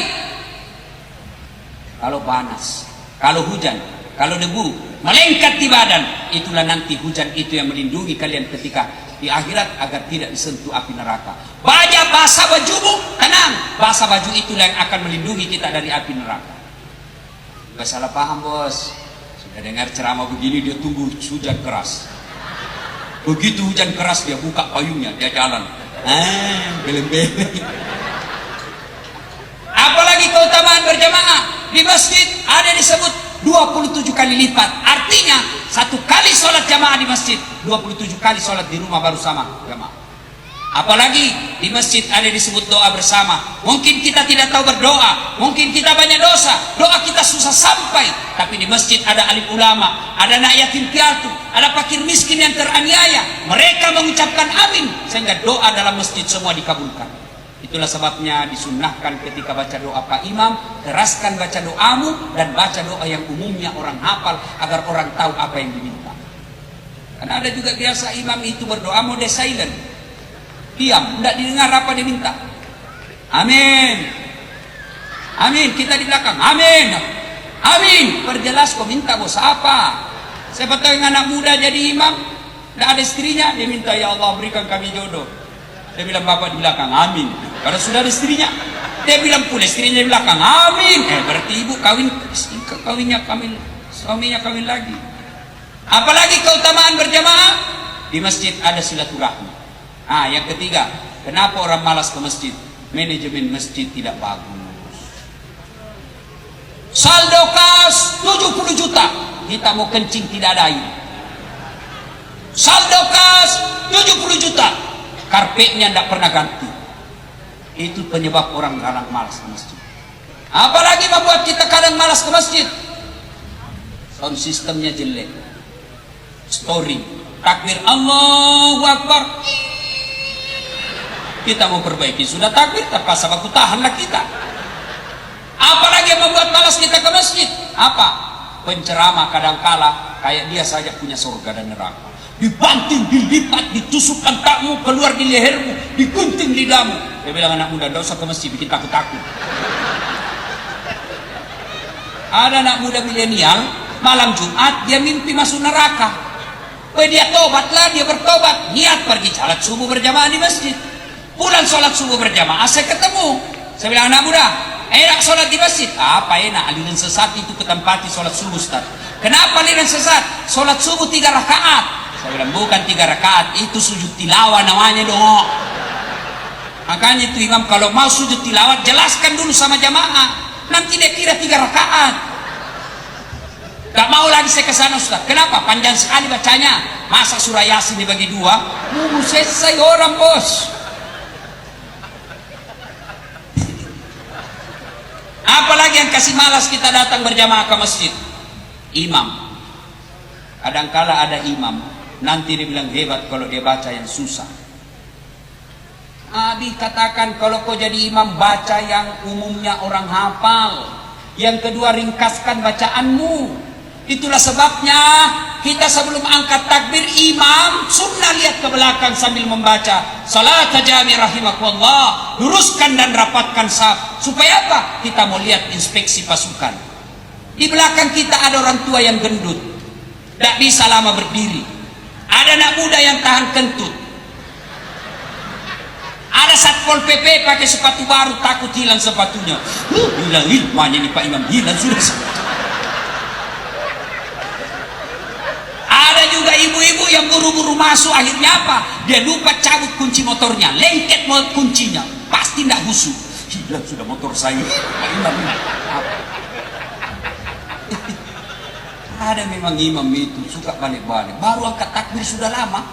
kalau panas, kalau hujan, kalau debu melengket di badan, itulah nanti hujan itu yang melindungi kalian ketika di akhirat agar tidak disentuh api neraka. Basah bajumu, tenang, basah baju itulah yang akan melindungi kita dari api neraka. Gak salah paham bos, sudah dengar ceramah begini dia tunggu hujan keras. Begitu hujan keras dia buka payungnya, dia jalan, beleng-beleng. Apalagi keutamaan berjamaah di masjid ada disebut 27 kali lipat. Artinya satu kali sholat jamaah di masjid, 27 kali sholat di rumah baru sama jamaah. Apalagi di masjid ada disebut doa bersama. Mungkin kita tidak tahu berdoa, mungkin kita banyak dosa, doa kita susah sampai, tapi di masjid ada alim ulama, ada anak yatim piatu, ada fakir miskin yang teraniaya, mereka mengucapkan amin sehingga doa dalam masjid semua dikabulkan. Itulah sebabnya disunnahkan ketika baca doa Pak Imam, keraskan baca doamu dan baca doa yang umumnya orang hafal agar orang tahu apa yang diminta. Karena ada juga biasa imam itu berdoa mode silent, diam, tidak didengar apa diminta. Amin, amin, kita di belakang, amin, amin. Perjelas kau minta bos apa? Siapa tahu yang anak muda jadi imam, tidak ada istrinya, dia minta ya Allah berikan kami jodoh. Dia bilang bapak di belakang, amin. Kalau sudah ada istrinya, dia bilang pula istrinya di belakang, amin. Berarti ibu suaminya kawin lagi. Apalagi keutamaan berjamaah di masjid ada silaturahmi. Yang ketiga, kenapa orang malas ke masjid? Manajemen masjid tidak bagus. Saldo kas 70 juta, kita mau kencing tidak ada air. Saldo kas 70 juta, karpetnya tidak pernah ganti. Itu penyebab orang kadang malas ke masjid. Apalagi membuat kita kadang malas ke masjid? Sound sistemnya jelek, story, takbir Allahu Akbar, kita mau perbaiki, sudah takbir terpaksa baku tahanlah kita. Apalagi yang membuat malas kita ke masjid? Apa? Penceramah kadangkala kayak dia saja punya surga dan neraka, dibanting, dilipat, ditusukkan takmu keluar di lehermu, digunting lidahmu. Dia bilang anak muda, tidak usah ke masjid bikin takut-takut. Ada anak muda milenial malam Jumat dia mimpi masuk neraka. Dia tobatlah, dia bertobat, niat pergi salat subuh berjamaah di masjid. Pulang sholat subuh berjamaah saya ketemu, saya bilang anak muda, enak sholat di masjid? Apa enak, aliran sesat itu ketempati sholat subuh Ustaz. Kenapa aliran sesat? Sholat subuh 3 rakaat. Saya bilang bukan 3 rakaat, itu sujud tilawah namanya dong. Makanya itu imam kalau mau sujud tilawat jelaskan dulu sama jamaah, nanti dia kira 3 rakaat. Gak mau lagi saya ke sana Ustaz. Kenapa? Panjang sekali bacanya. Masa surah Yasin dibagi 2? Selesai orang bos. Apalagi yang kasih malas kita datang berjamaah ke masjid? Imam. Kadangkala ada imam, nanti dia bilang hebat kalau dia baca yang susah. Nabi katakan kalau kau jadi imam baca yang umumnya orang hafal. Yang kedua ringkaskan bacaanmu. Itulah sebabnya kita sebelum angkat takbir imam sunnah lihat ke belakang sambil membaca salat jami rahimakumullah, luruskan dan rapatkan saf. Supaya apa? Kita mau lihat inspeksi pasukan. Di belakang kita ada orang tua yang gendut, tidak bisa lama berdiri. Ada anak muda yang tahan kentut. Ada satpol PP pakai sepatu baru takut hilang sepatunya. Hilang ilmunya nih Pak Imam, hilang sudah. Ada juga ibu-ibu yang buru-buru masuk, akhirnya apa? Dia lupa cabut kunci motornya, lengket kuncinya, pasti tidak husu. Hilang sudah motor saya. Pak Imam. Ada memang imam itu suka balik-balik, baru angkat takbir sudah lama.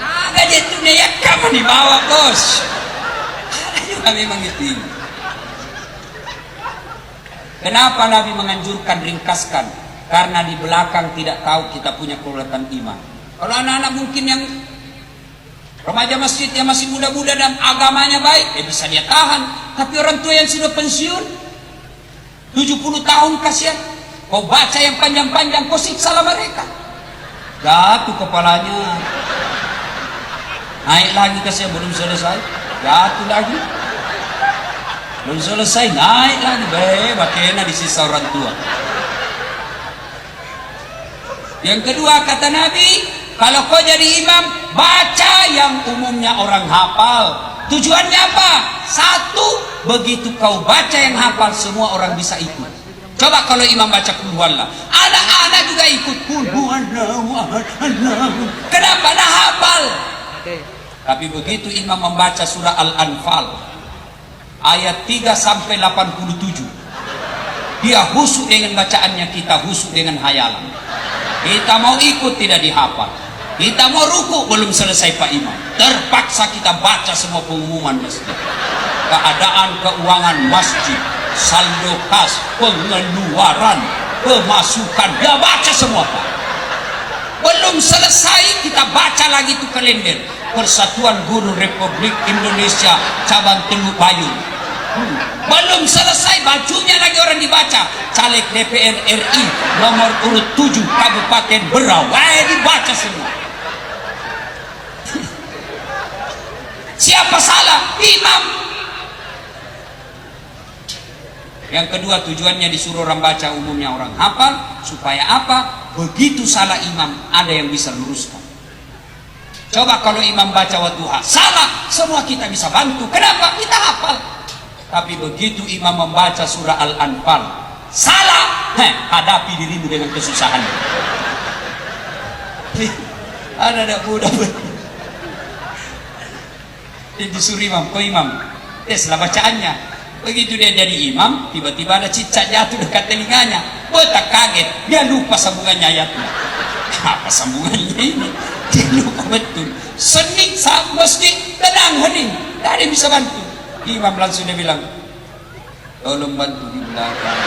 Ada jatuhnya ya kamu dibawa bos. Ada juga memang itu. Kenapa Nabi menganjurkan ringkaskan? Karena di belakang tidak tahu kita punya kekuatan iman. Kalau anak-anak mungkin yang remaja masjid yang masih muda-muda dan agamanya baik, bisa dia tahan. Tapi orang tua yang sudah pensiun 70 tahun, kasihan. Kau baca yang panjang-panjang, kau siksa mereka. Jatuh kepalanya. Naik lagi, kasihan, belum selesai. Jatuh lagi. Belum selesai, naik lagi. Bagaimana disisa orang tua. Yang kedua kata Nabi, kalau kau jadi imam, baca yang umumnya orang hafal. Tujuannya apa? Satu, begitu kau baca yang hafal, semua orang bisa ikut. Coba kalau imam baca Qul huwallah, anak-anak juga ikut Qul huwallah. Kenapa? Nah hafal. Tapi begitu imam membaca surah Al-Anfal ayat 3 sampai 87, dia husuk dengan bacaannya, kita husuk dengan hayalan. Kita mau ikut tidak dihafal. Kita mau ruku belum selesai Pak Imam. Terpaksa kita baca semua pengumuman masjid. Keadaan keuangan masjid, saldo kas, pengeluaran, pemasukan, dia baca semua Pak. Belum selesai kita baca lagi itu kalender Persatuan Guru Republik Indonesia cabang Teluk Bayur. Belum selesai bajunya lagi orang dibaca. Caleg DPR RI nomor urut 7 Kabupaten Berau, dibaca semua. Siapa salah? Imam. Yang kedua, tujuannya disuruh orang baca umumnya orang hafal. Supaya apa? Begitu salah imam, ada yang bisa luruskan. Coba kalau imam baca wadduha salah, semua kita bisa bantu. Kenapa? Kita hafal. Tapi begitu imam membaca surah Al-Anfal salah, hadapi dirimu dengan kesusahan. Ada mudah disuruh imam, kau imam, setelah bacaannya, begitu dia jadi imam, tiba-tiba ada cicak jatuh dekat telinganya. Tak kaget, dia lupa sambungannya ayatnya. Apa sambungannya ini? Dia lupa betul. Sening saat masjid, tenang hening, tak ada yang bisa bantu. Imam langsung dia bilang, tolong bantu di belakang.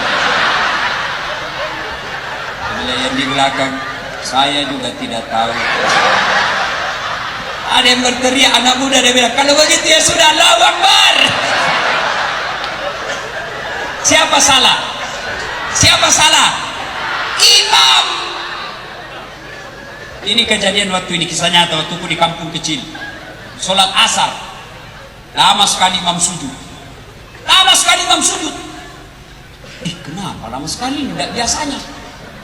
Bila yang di belakang, saya juga tidak tahu. Ada yang berteriak, anak muda, dia bilang, kalau begitu ya sudah, Allahu Akbar. Siapa salah? Siapa salah? Imam. Ini kejadian waktu ini, kisah nyata waktu di kampung kecil. Sholat asar, lama sekali imam sujud. Lama sekali imam sujud. Kenapa lama sekali? Tidak biasanya.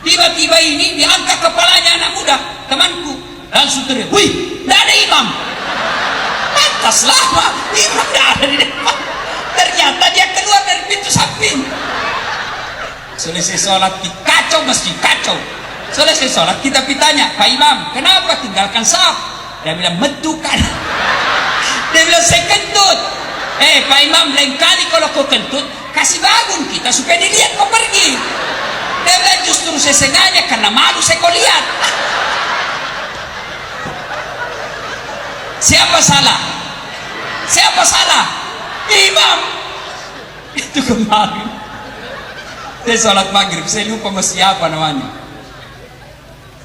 Tiba-tiba ini diangkat kepalanya anak muda, temanku. Langsung teriak, wih, tidak ada imam. Atas lama, imam tidak ada di depan. Ternyata dia keluar dari pintu samping. Selesai sholat, kacau masjid, kacau. Selesai sholat, kita pitanya, Pak Imam, kenapa tinggalkan saf? Dia bilang, mentukan. Dia bilang, saya kentut. Pak Imam, lain kali kalau kau kentut, kasih bangun kita supaya dilihat kau pergi. Dia bilang, justru saya sengaja karena malu saya kau lihat. Siapa salah? Siapa salah? Imam. Itu kemarin saya sholat maghrib, saya lupa masih apa namanya.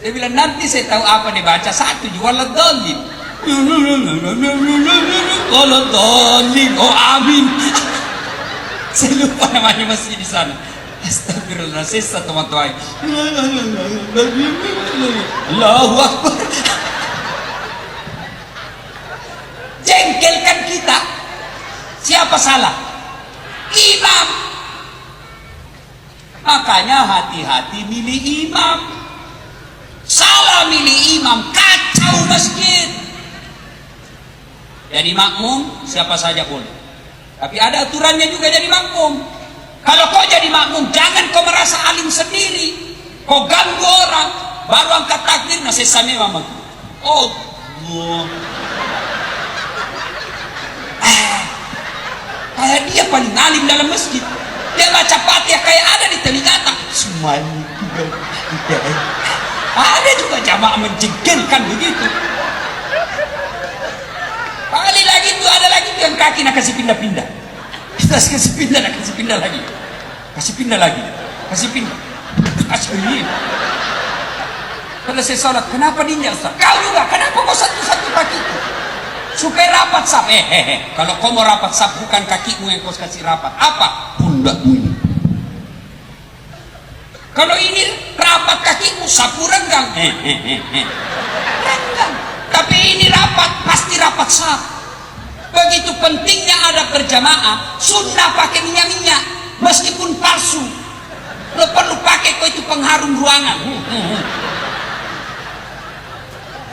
Dia bilang, nanti saya tahu apa dibaca. Satu, waladhdallin. Waladhdallin. Oh amin. Saya lupa namanya masih di sana. Astagfirullah, saya teman-teman. Allahu Akbar. Jengkelkan kita. Siapa salah? Imam. Makanya hati-hati milih imam. Salah milih imam, kacau masjid. Jadi makmum siapa saja boleh, tapi ada aturannya juga jadi makmum. Kalau kau jadi makmum, jangan kau merasa alim sendiri. Kau ganggu orang, baru angkat takbir nasi sami mama. Oh, kayak dia paling alim dalam masjid. Dia baca Fatihah kayak ada di telinga. Semuanya tidak. Ada juga jamaah menjengkelkan begitu. Kali lagi itu ada lagi yang kaki nak kasih pindah-pindah. Kita kasih pindah, nak kasih pindah lagi. Kasih pindah lagi. Kasih pindah. Asli. Selesai sholat, kenapa diinjak Ustaz? Kau juga, kenapa kau satu-satu kakiku? Supaya rapat sap. Kalau kau mau rapat sap, bukan kakimu yang kau kasih rapat. Apa? Pundakmu ini. Kalau ini rapat kakimu, sapu renggang. Renggang. Tapi ini rapat, pasti rapat sap. Begitu pentingnya ada berjamaah, sunnah pakai minyak-minyak, meskipun palsu. Lo perlu pakai kau itu pengharum ruangan.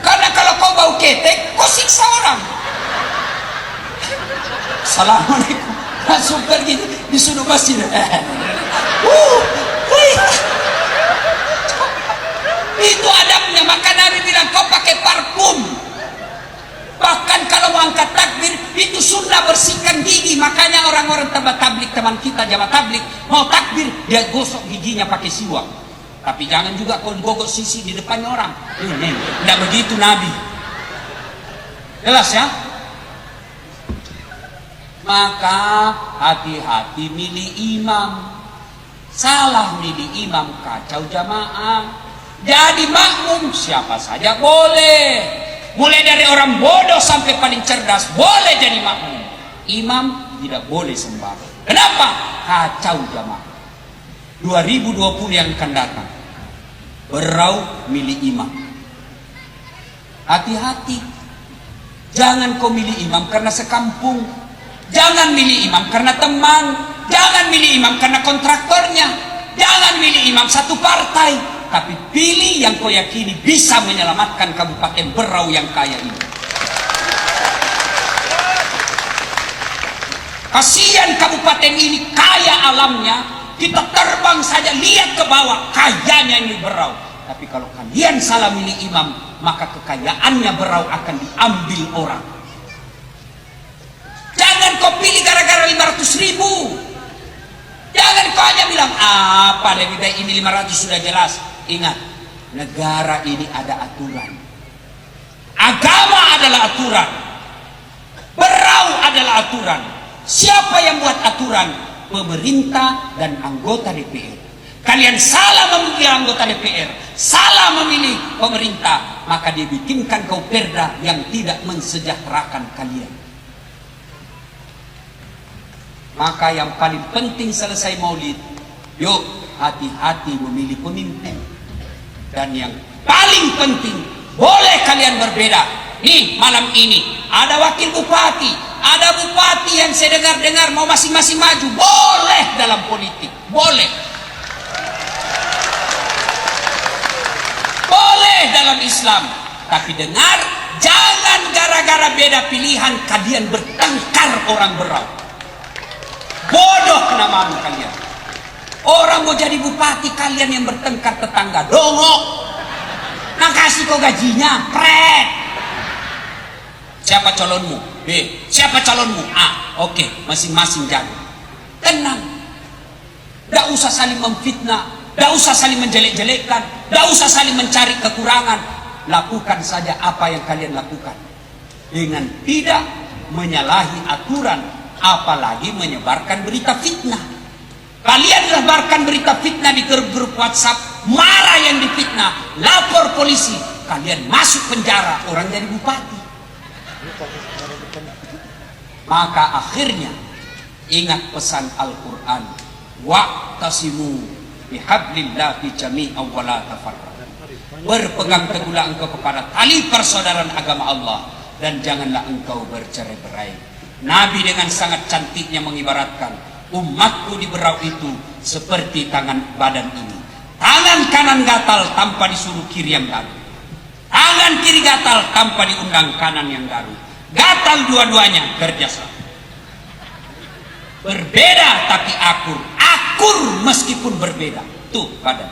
Karena kalau kau bau ketek, kau siksa orang. Assalamualaikum. Langsung pergi disuruh masjid. Itu adabnya. Maka Nabi bilang kau pakai parfum. Bahkan kalau mau angkat takbir, itu sunnah bersihkan gigi. Makanya orang-orang tablik teman kita jamaah tablik mau takbir, dia gosok giginya pakai siwak. Tapi jangan juga kau gogok sisi di depan orang. Tidak begitu Nabi. Jelas ya? Maka hati-hati milih imam. Salah milih imam, kacau jamaah. Jadi makmum siapa saja boleh. Mulai dari orang bodoh sampai paling cerdas boleh jadi makmum. Imam tidak boleh sembarang. Kenapa? Kacau jamaah. 2020 yang akan datang, Berau milih imam. Hati-hati. Jangan kau milih imam karena sekampung. Jangan milih imam karena teman. Jangan milih imam karena kontraktornya. Jangan milih imam satu partai. Tapi pilih yang kau yakini bisa menyelamatkan Kabupaten Berau yang kaya ini. Kasihan kabupaten ini kaya alamnya. Kita terbang saja lihat ke bawah, kayanya ini Berau. Tapi kalau kalian salah milih imam, maka kekayaannya Berau akan diambil orang. Jangan kau pilih gara-gara 500.000. Jangan kau hanya bilang apa lebih baik ini 500 sudah jelas. Ingat, negara ini ada aturan. Agama adalah aturan. Berau adalah aturan. Siapa yang buat aturan? Pemerintah dan anggota DPR. Kalian salah memilih anggota DPR, salah memilih pemerintah, maka dia bikinkan kau perda yang tidak mensejahterakan kalian. Maka yang paling penting selesai maulid, yuk hati-hati memilih pemimpin. Dan yang paling penting, boleh kalian berbeda. Nih malam ini ada wakil bupati, ada bupati yang saya dengar-dengar mau masing-masing maju. Boleh dalam politik, boleh. Boleh dalam Islam. Tapi dengar, jangan gara-gara beda pilihan kalian bertengkar orang Berau. Bodoh namamu kalian. Orang mau jadi bupati, kalian yang bertengkar tetangga. Dongok. Nah kasih kau gajinya, pret. Siapa calonmu? B. Siapa calonmu? A. Oke, masing-masing jago. Tenang. Tidak usah saling memfitnah, tidak usah saling menjelek-jelekkan, tidak usah saling mencari kekurangan. Lakukan saja apa yang kalian lakukan dengan tidak menyalahi aturan, apalagi menyebarkan berita fitnah. Kalian sebarkan berita fitnah di grup WhatsApp, marah yang difitnah, lapor polisi, kalian masuk penjara, orang jadi bupati. Maka akhirnya ingat pesan Al-Quran, wa'tasimu bihablillahi jami'an wa la tafarraqu. Berpegang teguhlah engkau kepada tali persaudaraan agama Allah dan janganlah engkau bercerai-berai. Nabi dengan sangat cantiknya mengibaratkan umatku di Berau itu seperti tangan badan ini. Tangan kanan gatal tanpa disuruh kiri yang garuk. Tangan kiri gatal tanpa diundang kanan yang garuk. Gatal dua-duanya kerjasama. Berbeda tapi akur. Akur meskipun berbeda. Tuh badan.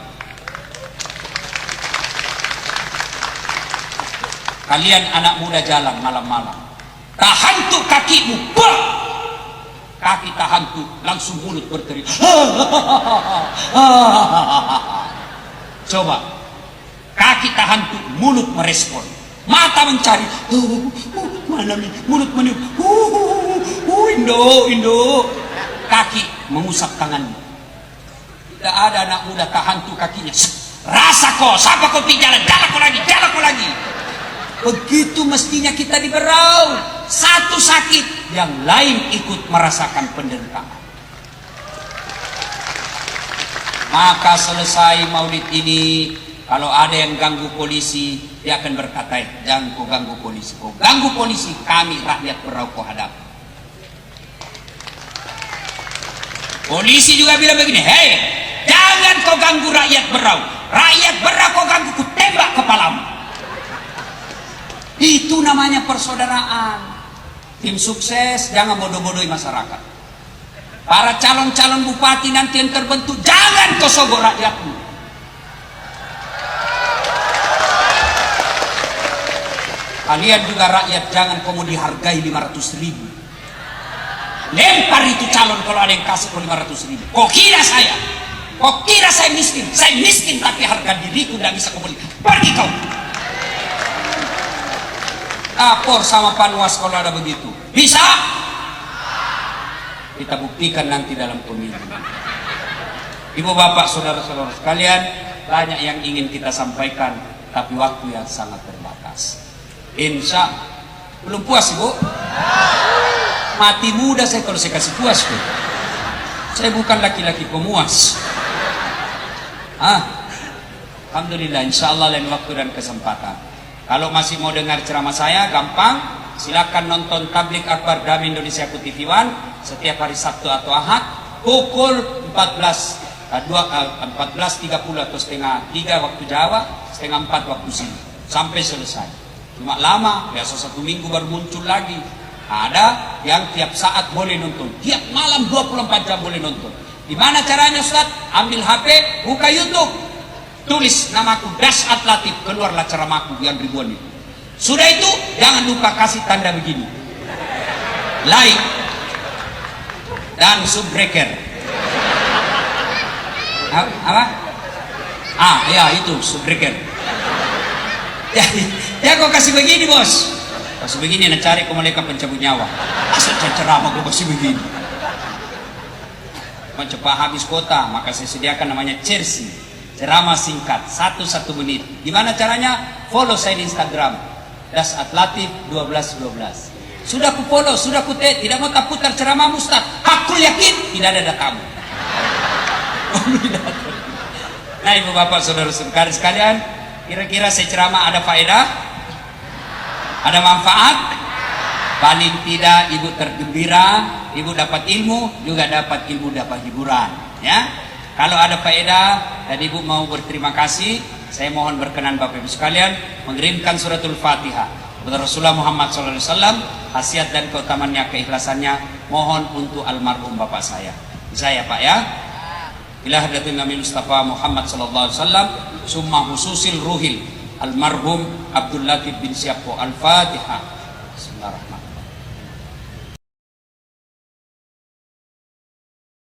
Kalian anak muda jalan malam-malam. Tahan tuh kakimu. Bah! Kaki tahan tuh. Langsung mulut berteriak. Coba. Kaki tahan tuh. Mulut merespon. Mata mencari. Mana nih? Mulut meniup. Indo. Kaki mengusap tangannya. Tidak ada anak muda tahan tuh kakinya. Rasa kok, siapa kau jalan kau lagi. Begitu mestinya kita diberau. Satu sakit, yang lain ikut merasakan penderitaan. Maka selesai maulid ini, kalau ada yang ganggu polisi, dia akan berkata, jangan kau ganggu polisi. Kau ganggu polisi, kami rakyat berau kau hadap. Polisi juga bilang begini, hei, jangan kau ganggu rakyat berau. Rakyat berau kau ganggu, ku tembak kepalamu. Itu namanya persaudaraan. Tim sukses, jangan bodoh-bodohi masyarakat. Para calon-calon bupati nanti yang terbentuk, jangan kau sogok rakyatmu. Kalian juga rakyat, jangan kamu dihargai 500.000. Lempar itu calon kalau ada yang kasih kau 500.000. Kau kira saya? Kau kira saya miskin? Saya miskin tapi harga diriku tidak bisa kau beli. Pergi kau. Lapor sama Panwas kalau ada begitu. Bisa? Kita buktikan nanti dalam pemilu. Ibu bapak saudara-saudara sekalian, banyak yang ingin kita sampaikan, tapi waktu yang sangat terbatas. Insya belum puas ibu? Mati muda saya kalau saya kasih puas tuh. Saya bukan laki-laki pemuas. Alhamdulillah, insya Allah lain waktu dan kesempatan. Kalau masih mau dengar ceramah saya, gampang. Silakan nonton Tablik Akbar Dami Indonesia TV One setiap hari Sabtu atau Ahad pukul 14.30 atau setengah 3 waktu Jawa, setengah 4 waktu sini sampai selesai. Cuma lama, biasa 1 minggu baru muncul lagi. Ada yang tiap saat boleh nonton, tiap malam 24 jam boleh nonton. Di mana caranya Ustaz? Ambil HP, buka YouTube, tulis namaku Dasat Latif, keluarlah ceramahku yang ribuan itu. Sudah itu, jangan lupa kasih tanda begini, like dan subbreaker. Apa? Ya itu subbreaker. Ya kau kasih begini bos, kasih begini, nak cari kau malaikat pencabut nyawa. Asal ceramah kau kasih begini. Mau cepat habis kota, maka saya sediakan namanya Chelsea, ceramah singkat 1 menit. Gimana caranya? Follow saya di Instagram Dasat Latif 1212. Sudah ku follow, sudah ku tidak mau tak putar ceramah Ustaz. Aku yakin tidak ada datamu. Nah ibu bapak saudara-saudara sekalian, kira-kira saya ceramah ada faedah? Ada manfaat? Paling tidak ibu tergembira, ibu dapat ilmu, juga dapat ilmu, dapat hiburan. Ya, kalau ada faedah dan ibu mau berterima kasih, saya mohon berkenan Bapak Ibu sekalian mengirimkan suratul Fatihah kepada Rasulullah Muhammad SAW, khasiat dan keutamannya, keikhlasannya, mohon untuk almarhum bapak saya. Bisa ya Pak ya? Ila hadratin Nabi Mustafa Muhammad SAW, summa hususil ruhil almarhum Abdul Latif bin Syabko. Al-Fatihah. Bismillahirrahmanirrahim.